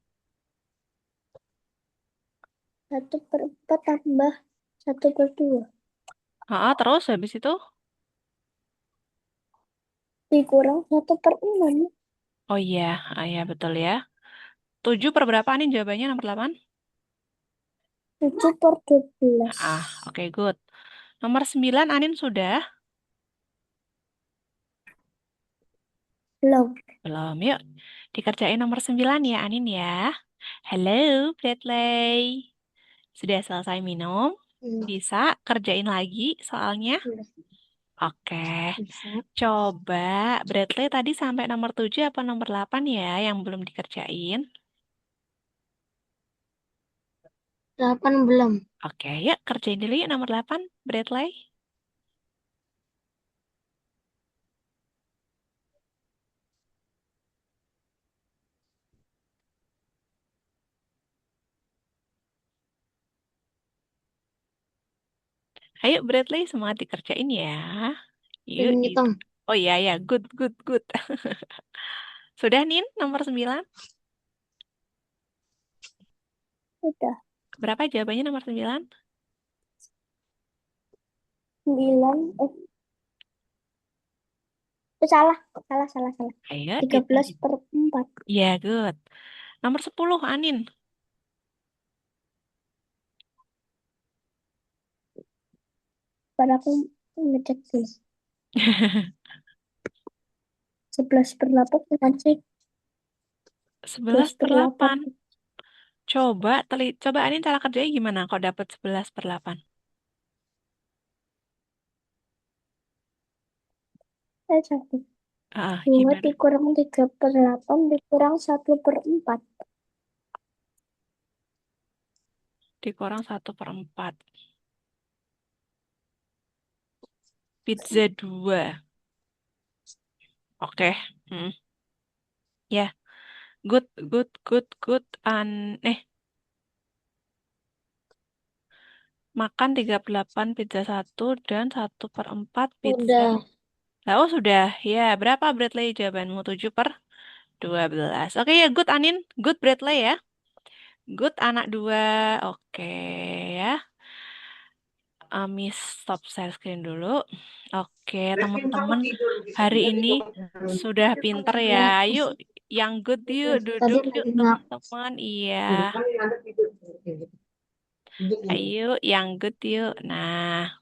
1/4 tambah 1/2. Terus habis itu? Dikurang 1/6. Oh iya, iya betul ya. 7 per berapa Anin jawabannya nomor 8? 7/12. Oke, good. Nomor 9 Anin sudah? Belum. Belum, yuk. Dikerjain nomor 9 ya Anin ya. Halo, Bradley. Sudah selesai minum? Hmm, Bisa kerjain lagi soalnya? udah. Oke. Bisa. Coba, Bradley tadi sampai nomor 7 apa nomor 8 ya yang belum dikerjain? 8 belum. Oke, yuk kerjain dulu yuk nomor 8, Bradley. Ayo Bradley, semangat dikerjain ya. Yuk, Dan hitung. Oh iya ya, good, good, good. Sudah Nin, nomor 9. Udah. Berapa jawabannya nomor 9? 9. Salah. Salah, salah, salah. Ayo, 13/4. ya, good. Nomor 10, Anin. Pada aku ngecek dulu. 11/8 kan sih? 11 per 11/8. 8. Coba Anin cara kerjanya gimana kok dapat 11 per 8? Satu. Dua Gimana? dikurang 3/8 dikurang 1/4. Dikurang 1/4. Pizza 2. Oke. Hmm. Ya, good, good, good, good. Makan 38 pizza 1 dan 1/4 pizza. Udah. Oh, sudah. Ya, berapa Bradley jawabanmu? 7/12. Oke ya, good Anin. Good Bradley ya. Good anak 2. Oke ya. Miss stop share screen dulu. Oke, teman-teman. Hari ini sudah pinter ya. Ya, Yuk, yang good yuk. tadi Duduk yuk, lagi ngap. teman-teman. Iya. Ayo, yang good yuk. Nah,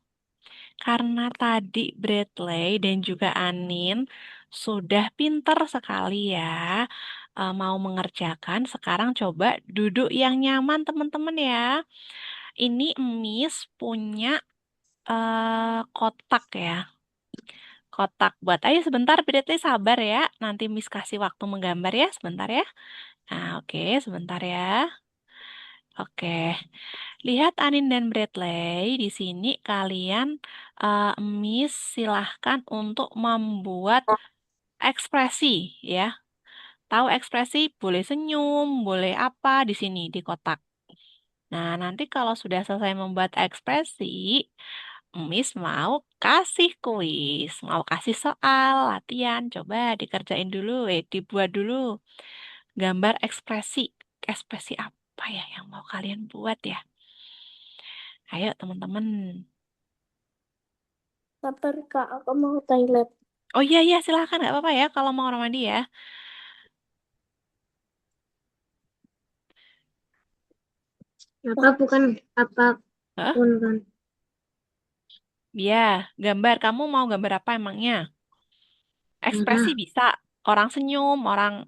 karena tadi Bradley dan juga Anin sudah pinter sekali ya mau mengerjakan. Sekarang coba duduk yang nyaman teman-teman ya. Ini Miss punya kotak ya. Kotak buat. Ayo sebentar Bradley sabar ya. Nanti Miss kasih waktu menggambar ya sebentar ya. Nah, oke, sebentar ya. Oke. Lihat Anin dan Bradley, di sini kalian Miss silahkan untuk membuat ekspresi ya. Tahu ekspresi? Boleh senyum, boleh apa di sini di kotak. Nah, nanti kalau sudah selesai membuat ekspresi, Miss mau kasih kuis, mau kasih soal, latihan. Coba dikerjain dulu, dibuat dulu. Gambar ekspresi. Ekspresi apa ya yang mau kalian buat ya? Ayo teman-teman. Sabar Kak, aku mau toilet. Oh iya iya silahkan nggak apa-apa ya kalau mau mandi ya. Apa bukan Hah? apapun kan. Ya, gambar. Kamu mau gambar apa emangnya? Ekspresi Marah. bisa. Orang senyum, orang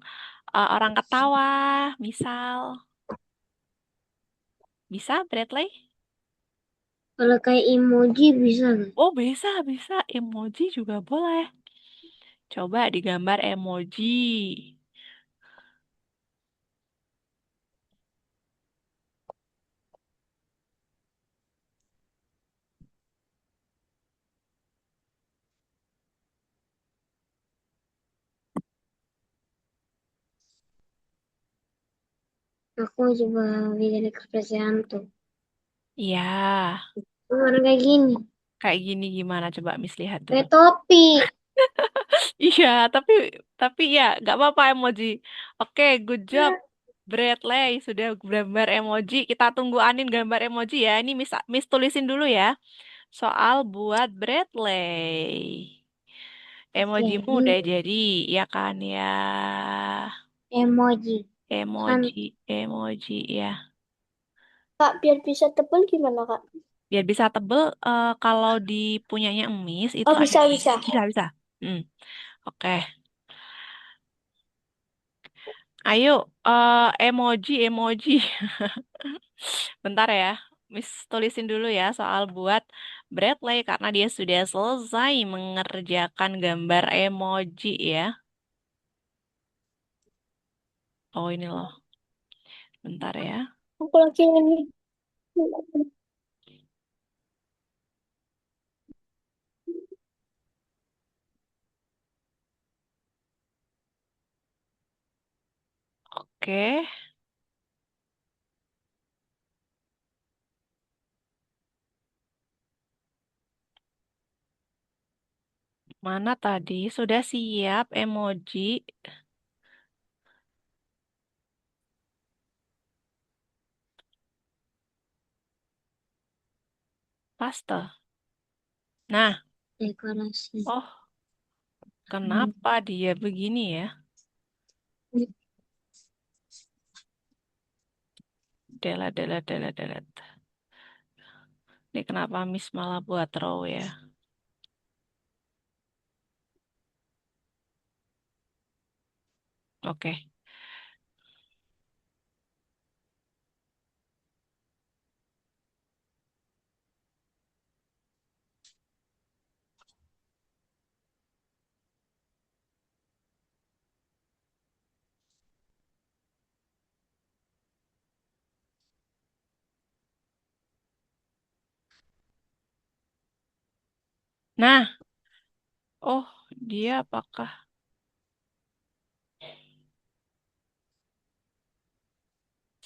ketawa, misal. Bisa, Bradley? Kalau kayak emoji bisa nggak? Oh, bisa, bisa. Emoji juga boleh. Coba digambar emoji. Aku coba bikin ekspresi hantu. Iya, Orang kayak gini. kayak gini gimana? Coba Miss lihat dulu. Kayak topi. Iya, tapi ya nggak apa-apa emoji. Oke, good job. Bradley sudah gambar emoji. Kita tunggu Anin gambar emoji ya. Ini Miss tulisin dulu ya. Soal buat Bradley. Emojimu Jadi udah jadi, ya kan ya? emoji. Hantu. Emoji ya. Kak, biar bisa tebal gimana, Kak? Biar bisa tebel, kalau di punyanya Miss itu Oh, ada bisa, bisa. bisa bisa. Hmm, oke. Ayo, emoji. Bentar ya. Miss tulisin dulu ya soal buat Bradley karena dia sudah selesai mengerjakan gambar emoji ya. Oh ini loh. Bentar ya. Aku lagi ini. Oke. Mana tadi? Sudah siap emoji. Paste. Nah, Dekorasi. oh, Hmm. kenapa dia begini ya? Delete. Ini kenapa Miss malah buat row ya? Oke. Nah, oh, dia apakah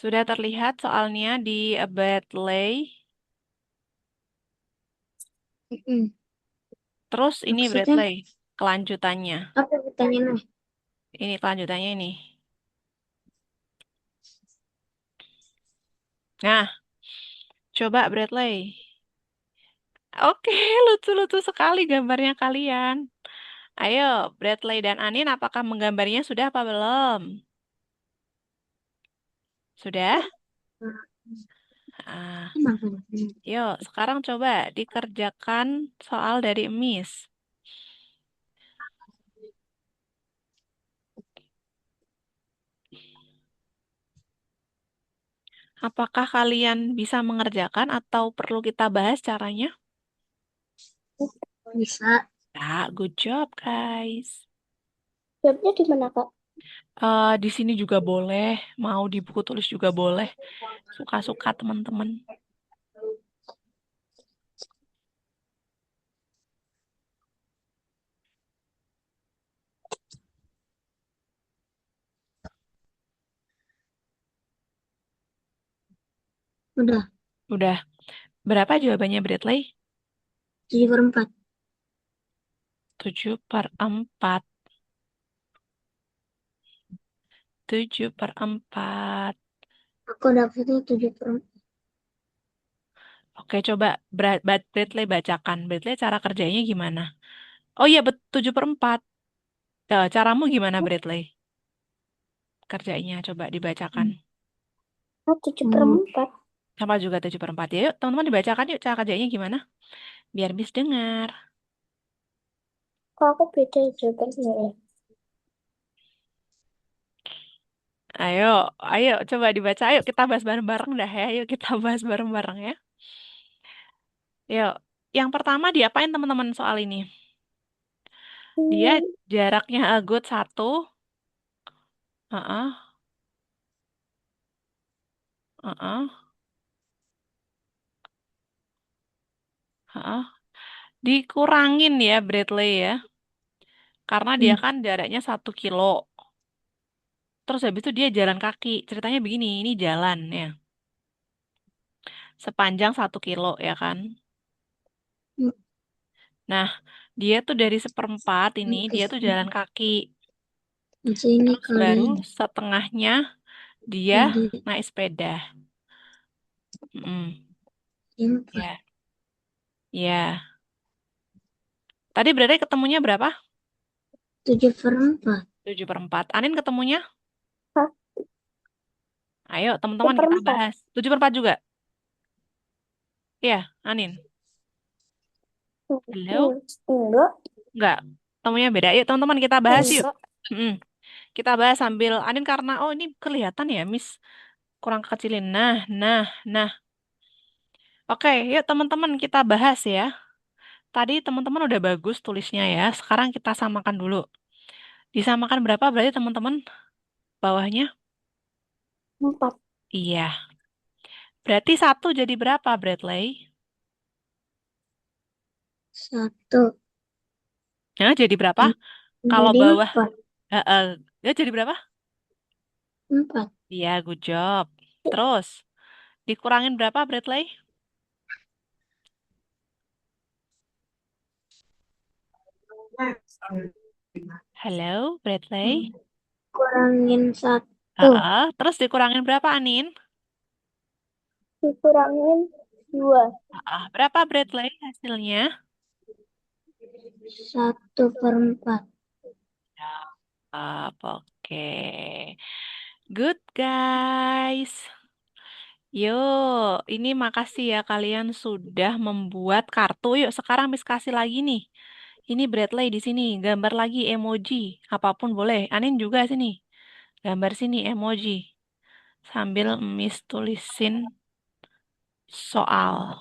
sudah terlihat soalnya di Abedley? Mm-mm. Terus ini Maksudnya Bradley, kelanjutannya. apa pertanyaannya? Ini kelanjutannya ini. Nah, coba Bradley. Oke, lucu-lucu sekali gambarnya kalian. Ayo, Bradley dan Anin, apakah menggambarnya sudah apa belum? Sudah? Ah, Emang kan? yuk, sekarang coba dikerjakan soal dari Miss. Apakah kalian bisa mengerjakan atau perlu kita bahas caranya? Bisa. Ya, good job, guys. Jawabnya di mana, Kak? Di sini juga boleh, mau di buku tulis juga boleh. Suka-suka teman-teman. Udah. Udah, berapa jawabannya Bradley? 7/4. 7/4. 7/4. Aku dapetnya 7/4. Oke, coba Bradley bacakan. Bradley cara kerjanya gimana? Oh iya, 7/4. Caramu gimana, Bradley? Kerjanya coba dibacakan. Oh, 7/4. Sama juga 7/4. Ya, yuk, teman-teman dibacakan yuk cara kerjanya gimana? Biar Miss dengar. Kok aku beda ya jawabannya ya? Ayo, ayo coba dibaca. Ayo kita bahas bareng-bareng dah ya. Ayo kita bahas bareng-bareng ya. Yuk, yang pertama diapain teman-teman soal ini? Dia Hmm, jaraknya agut 1. Heeh, heeh, heeh. Dikurangin ya Bradley ya. Karena dia Hmm. kan jaraknya 1 kilo. Terus habis itu dia jalan kaki. Ceritanya begini, ini jalan ya. Sepanjang 1 kilo ya kan. Nah, dia tuh dari seperempat ini, dia tuh jalan kaki. Masa ini Terus baru kalian setengahnya dia jadi naik sepeda. Mm, empat, ya, ya. Tadi berarti ketemunya berapa? 7/4. 7/4. Anin ketemunya? hah, Ayo teman-teman kita seperempat. bahas. 7/4 juga? Iya, Anin. Halo? Enggak, Enggak. Temunya beda. Yuk teman-teman kita bahas yuk. enggak. Mm, kita bahas sambil Anin karena, oh ini kelihatan ya Miss. Kurang kecilin. Nah, nah, nah. Oke, yuk teman-teman kita bahas ya. Tadi teman-teman udah bagus tulisnya ya. Sekarang kita samakan dulu. Disamakan berapa berarti teman-teman bawahnya? 4. Iya. Berarti 1 jadi berapa, Bradley? Satu Ya, jadi berapa? Kalau jadi bawah, empat, eh, ya jadi berapa? empat. Iya, good job. Terus, dikurangin berapa, Bradley? Halo, Bradley? Kurangin satu, Terus dikurangin berapa, Anin? Dikurangin 2. Berapa, Bradley, hasilnya? 1/4. Oke. Good, guys. Yuk, ini makasih ya kalian sudah membuat kartu. Yuk, sekarang Miss kasih lagi nih. Ini Bradley di sini, gambar lagi emoji. Apapun boleh. Anin juga sini. Gambar sini emoji. Sambil Miss tulisin soal.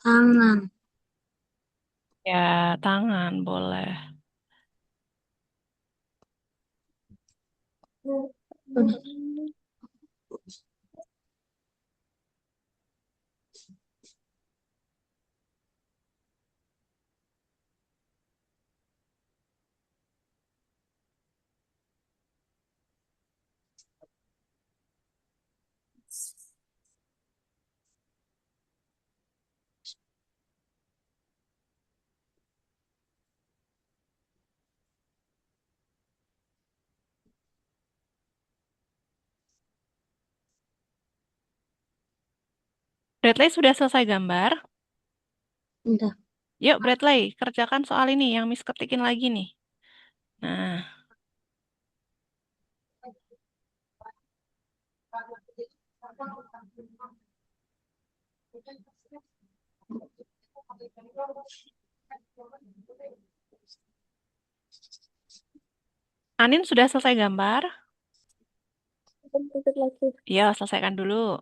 Tangan. Ya, tangan boleh. Udah. Bradley sudah selesai gambar. Udah. Yuk, Bradley, kerjakan soal ini yang Miss ketikin lagi nih. Nah, Anin sudah selesai gambar? Sedikit lagi. Ya, selesaikan dulu.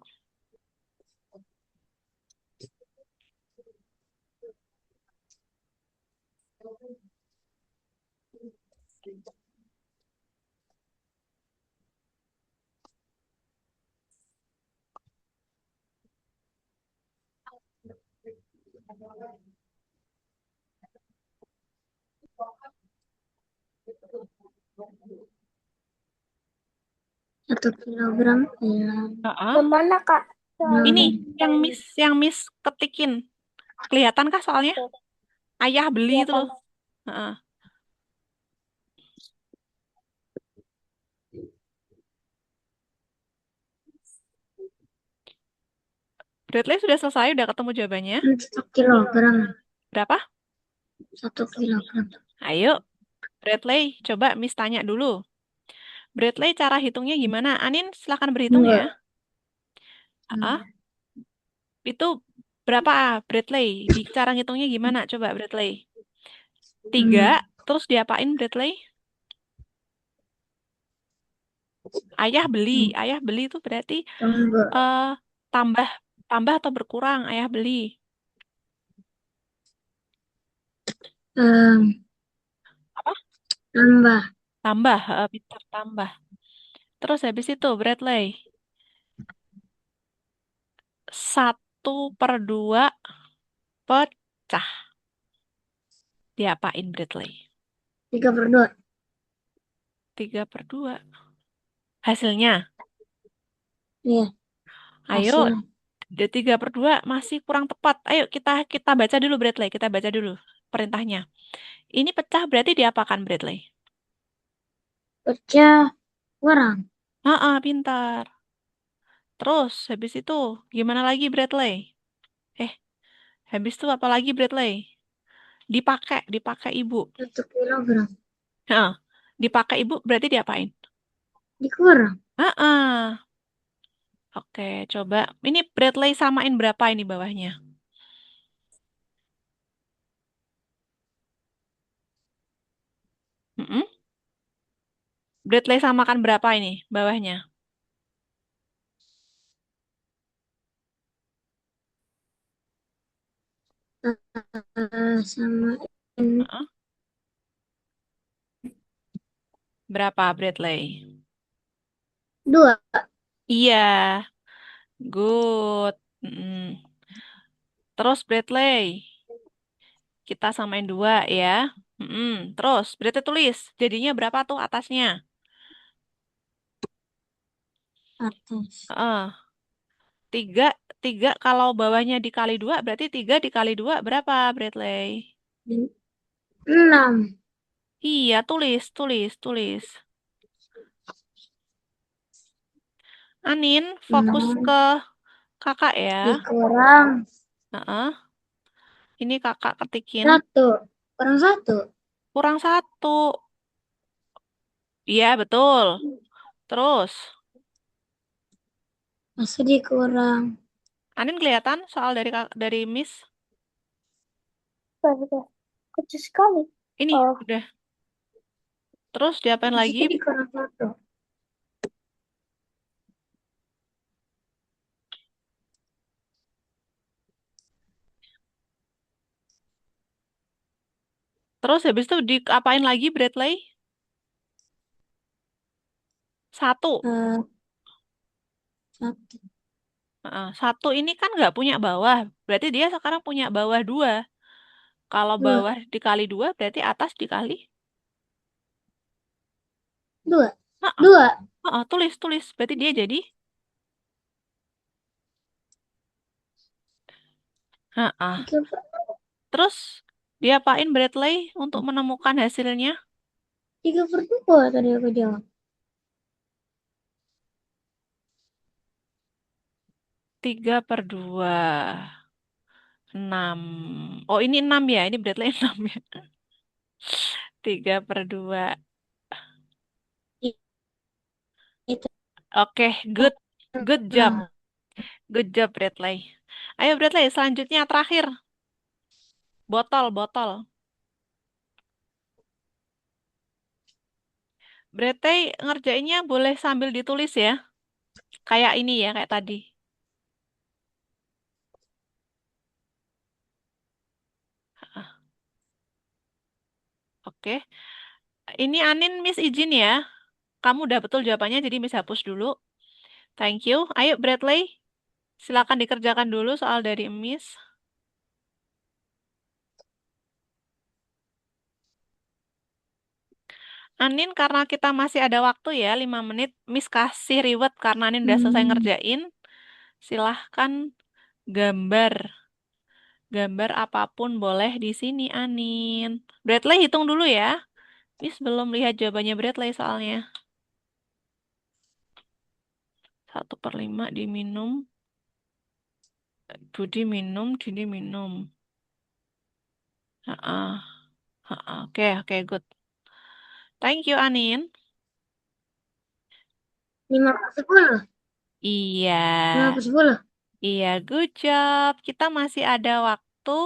1 kilogram ya. Heeh. Kemana, Kak? Ini Hmm. yang Miss ketikin. Kelihatan kah soalnya? Ayah beli itu loh. Kelihatan. Heeh. Bradley sudah selesai, udah ketemu jawabannya. 1 kilogram. Berapa? 1 kilogram. Ayo, Bradley, coba Miss tanya dulu. Bradley, cara hitungnya gimana? Anin, silakan berhitung ya. Enggak. Ah, itu berapa, Bradley? Di cara ngitungnya gimana? Coba, Bradley. 3, Hmm. terus diapain, Bradley? Ayah beli itu berarti Enggak. eh tambah tambah atau berkurang ayah beli. Em, Apa? Tambah. Tambah, pintar tambah. Terus habis itu, Bradley. 1/2 pecah. Diapain, Bradley? 3/2. 3/2. Hasilnya, Iya, ayo, hasil. 3/2 masih kurang tepat. Ayo kita kita baca dulu, Bradley. Kita baca dulu perintahnya. Ini pecah berarti diapakan, Bradley? Pecah kurang. Pintar. Terus, habis itu, gimana lagi, Bradley? Eh, habis itu apa lagi, Bradley? Dipakai ibu. 1 kilogram. Heeh. Dipakai ibu berarti diapain? Dikurang. Heeh. Oke, coba. Ini Bradley samain berapa ini bawahnya? Mm-mm. Bradley samakan berapa ini bawahnya? Sama ini. Heeh. Berapa, Bradley? 2. Iya, good. Mm-mm. Terus Bradley, kita samain 2 ya. Mm-mm. Terus Bradley tulis, jadinya berapa tuh atasnya? Atas. Heeh. 3, 3 kalau bawahnya dikali 2 berarti 3 dikali 2 berapa, Bradley? 6. Iya, tulis, tulis, tulis. Anin, fokus 6 ke kakak ya. dikurang Heeh. Ini kakak ketikin. 1. Kurang 1. Kurang 1. Iya, betul. Terus, Masih dikurang. Anin kelihatan soal dari Miss. Udah. Kecil sekali. Ini, Oh, udah. Terus diapain Di lagi? situ dikurang 1. Terus habis itu diapain lagi, Bradley? 1. Eh, 1. 1 ini kan nggak punya bawah. Berarti dia sekarang punya bawah 2. Kalau 2. bawah dikali 2 berarti atas dikali. 2. Heeh. 2. Tulis, tulis. Berarti dia jadi. Heeh. 3. Terus diapain Bradley untuk menemukan hasilnya? 3/2 tadi aku jawab. 3/2. 6. Oh, ini 6 ya. Ini Bradley 6 ya. 3/2. Itu. Oke, good. Good job. Good job, Bradley. Ayo, Bradley. Selanjutnya terakhir. Botol, botol. Bradley ngerjainnya boleh sambil ditulis ya. Kayak ini ya, kayak tadi. Oke. Ini Anin, Miss izin ya. Kamu udah betul jawabannya, jadi Miss hapus dulu. Thank you. Ayo, Bradley. Silakan dikerjakan dulu soal dari Miss. Anin, karena kita masih ada waktu ya, 5 menit. Miss kasih reward karena Anin udah selesai ngerjain. Silahkan gambar. Gambar apapun boleh di sini, Anin. Bradley hitung dulu ya. Miss belum lihat jawabannya Bradley soalnya. 1/5 diminum. Budi minum, Dini minum. Heeh. Heeh. Oke, oke, good. Thank you, Anin. 5/10. Iya. 5/10. Iya, good job. Kita masih ada waktu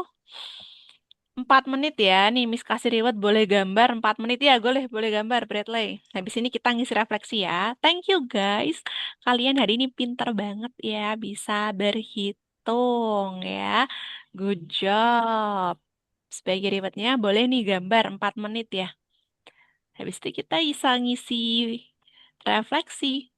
4 menit ya. Nih, Miss kasih reward boleh gambar 4 menit ya. Boleh gambar, Bradley. Habis ini kita ngisi refleksi ya. Thank you, guys. Kalian hari ini pinter banget ya. Bisa berhitung ya. Good job. Sebagai rewardnya boleh nih gambar 4 menit ya. Habis itu kita bisa ngisi refleksi.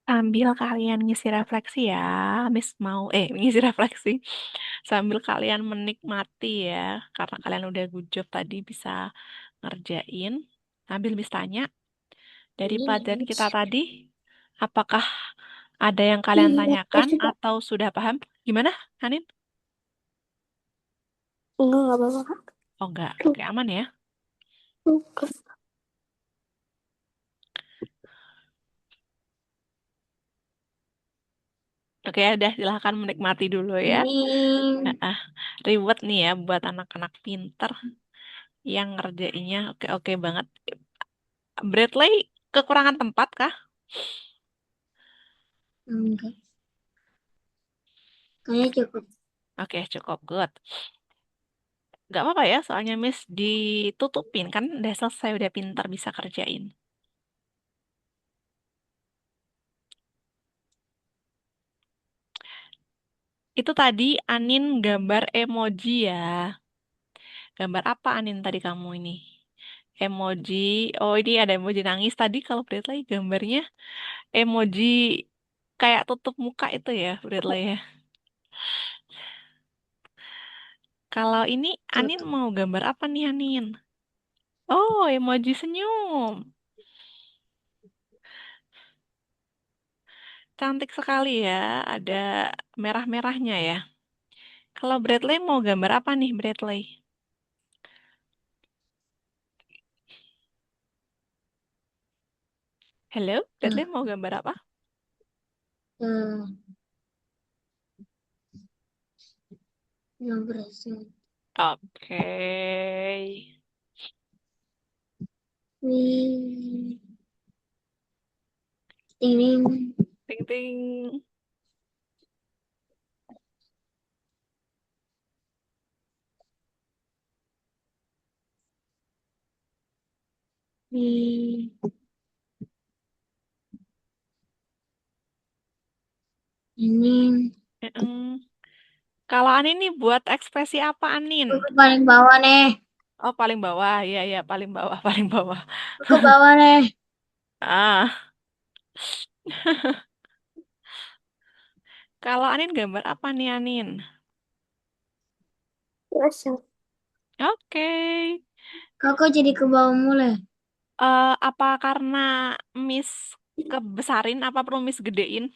Sambil kalian ngisi refleksi ya, Miss mau ngisi refleksi. Sambil kalian menikmati ya, karena kalian udah good job tadi bisa ngerjain. Sambil Miss tanya, dari Ini nih, pelajaran Miss. kita tadi, apakah ada yang kalian Iya, tanyakan sudah. atau sudah paham? Gimana, Hanin? Enggak apa-apa, Kak. Oh enggak, oke aman ya. Enggak. Oke, udah silahkan menikmati dulu ya. Ini. Ah, reward nih ya buat anak-anak pinter yang ngerjainnya oke-oke banget. Bradley kekurangan tempat kah? Enggak. Kayaknya cukup. Oke, cukup good. Gak apa-apa ya, soalnya Miss ditutupin kan udah selesai, udah pinter bisa kerjain. Itu tadi Anin gambar emoji ya. Gambar apa Anin tadi kamu ini? Emoji, oh ini ada emoji nangis tadi kalau Bradley gambarnya emoji kayak tutup muka itu ya Bradley ya. Kalau ini Anin Tutup. mau gambar apa nih Anin? Oh, emoji senyum. Cantik sekali ya, ada merah-merahnya ya. Kalau Bradley mau gambar apa nih Bradley? Halo, Bradley Tuh. mau gambar apa? Tuh. Yang berhasil. Oke. Wih. Ting. Ting ting. Wih. Ini. Mm. Kalau Anin nih buat ekspresi apa Anin? Aku ke paling bawah nih. Oh, paling bawah. Iya, iya, paling bawah, paling bawah. Aku ke bawah nih. Ah, kalau Anin gambar apa nih Anin? Masa? Kakak Oke. jadi ke bawah mulai. Apa karena Miss kebesarin apa perlu Miss gedein?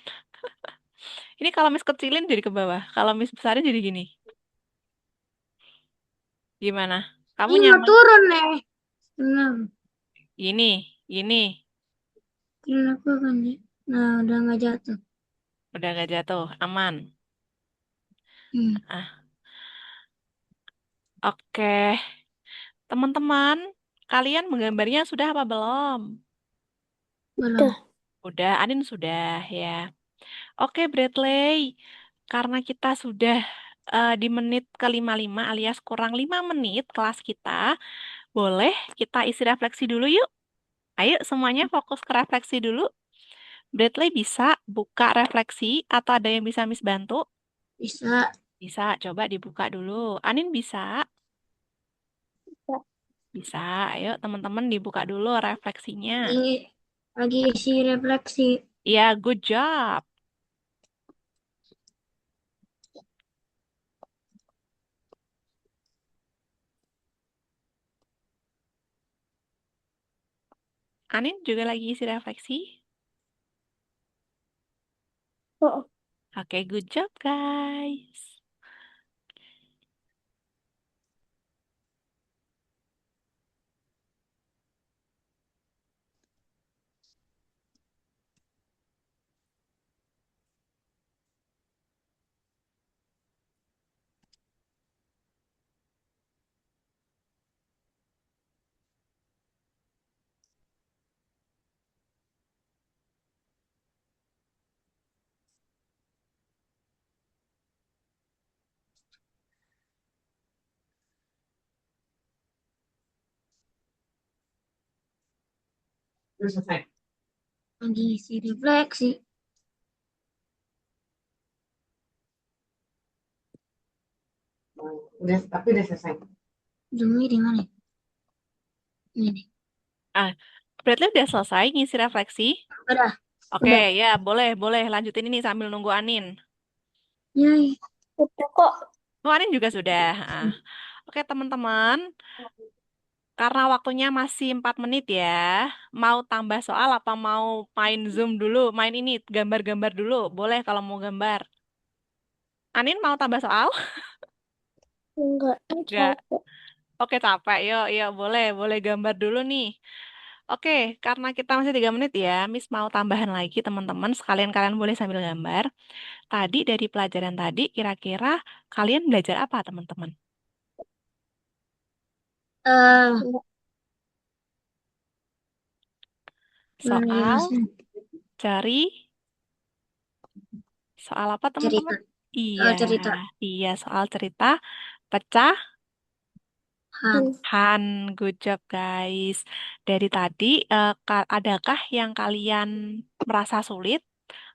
Ini kalau Miss kecilin jadi ke bawah. Kalau Miss besarin jadi gini. Gimana? Kamu Ini mau nyaman? turun nih. Tenang. Gini, gini. Kirain aku kan ya. Nah, udah nggak jatuh. Udah gak jatuh, aman. Hmm. Ah, oke. Teman-teman, kalian menggambarnya sudah apa belum? Belum. Udah. Udah, Anin sudah ya. Oke, Bradley. Karena kita sudah di menit ke-55 alias kurang 5 menit kelas kita, boleh kita isi refleksi dulu yuk. Ayo semuanya fokus ke refleksi dulu. Bradley bisa buka refleksi atau ada yang bisa Miss bantu? Bisa. Bisa, coba dibuka dulu. Anin bisa? Ya. Bisa. Ayo teman-teman dibuka dulu refleksinya. Ini. Lagi isi refleksi. Ya, good job. Anin juga lagi isi refleksi. Oh, Oke, good job guys. Udah selesai. Lagi isi refleksi. Udah, tapi udah selesai. Zoomnya di mana? Ini nih. Ah, Bradley udah selesai ngisi refleksi? Udah. Oke, udah. ya boleh, boleh lanjutin ini sambil nunggu Anin. Yay. Udah kok. Oh, Anin juga sudah. Ah. Oke, teman-teman, karena waktunya masih 4 menit ya, mau tambah soal apa mau main Zoom dulu? Main ini, gambar-gambar dulu. Boleh kalau mau gambar. Anin mau tambah soal? Enggak, Enggak. capek. Oke, capek. Yuk, yuk, boleh, boleh gambar dulu nih. Oke, karena kita masih 3 menit ya, Miss mau tambahan lagi teman-teman. Sekalian kalian boleh sambil gambar. Tadi dari pelajaran tadi, kira-kira kalian belajar apa teman-teman? Eh, Enggak Soal, penjelasan cari, soal apa cerita. teman-teman? Iya, Soal cerita. iya soal cerita, pecahan, Han. good job guys. Dari tadi, adakah yang kalian merasa sulit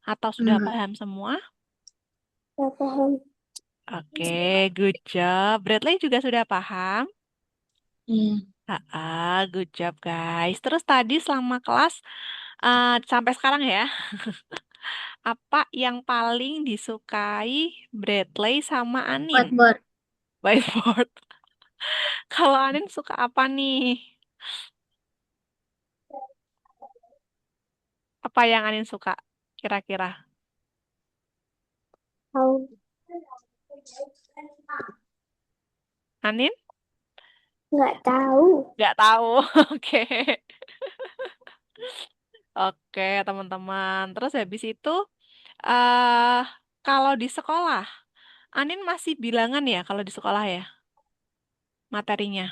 atau sudah Enggak. paham semua? paham. Oke, good job. Bradley juga sudah paham? Iya. Good job guys. Terus tadi selama kelas, sampai sekarang ya, apa yang paling disukai Bradley sama Anin? Whiteboard. Whiteboard. Kalau Anin suka apa nih? Apa yang Anin suka? Kira-kira. Tahu. Anin? Nggak tahu. Nggak tahu. Oke. Oke, teman-teman. Terus habis itu, eh kalau di sekolah, Anin masih bilangan ya kalau di sekolah ya, materinya.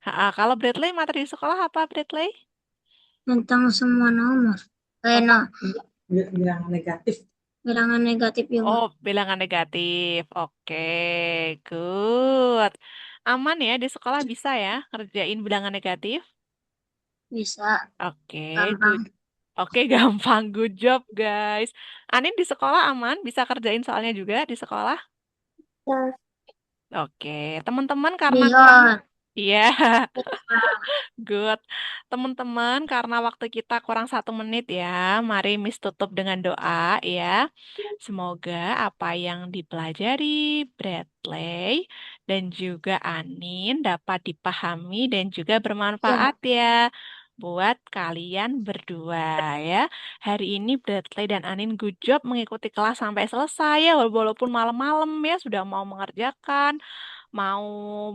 Kalau Bradley materi di sekolah apa, Bradley? Tentang semua nomor. Tentang, No. Bilangan negatif. Bilangan negatif juga. oh, bilangan negatif. Oke, good. Aman ya di sekolah bisa ya ngerjain bilangan negatif? Bisa. Oke, good. Gampang. Oke, gampang. Good job, guys. Anin di sekolah aman? Bisa kerjain soalnya juga di sekolah? Nah, Oke, teman-teman karena kurang... Bisa. Iya, good. Teman-teman, karena waktu kita kurang 1 menit ya, mari Miss tutup dengan doa ya. Semoga apa yang dipelajari Bradley dan juga Anin dapat dipahami dan juga bermanfaat Ya. ya buat kalian berdua ya. Hari ini Bradley dan Anin good job mengikuti kelas sampai selesai ya, walaupun malam-malam ya sudah mau mengerjakan, mau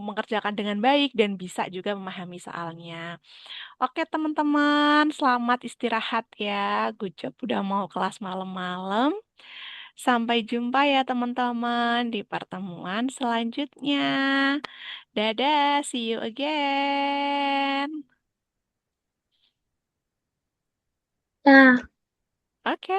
mengerjakan dengan baik dan bisa juga memahami soalnya. Oke teman-teman, selamat istirahat ya. Good job udah mau kelas malam-malam. Sampai jumpa ya teman-teman di pertemuan selanjutnya. Dadah, see you again. Dah. Oke.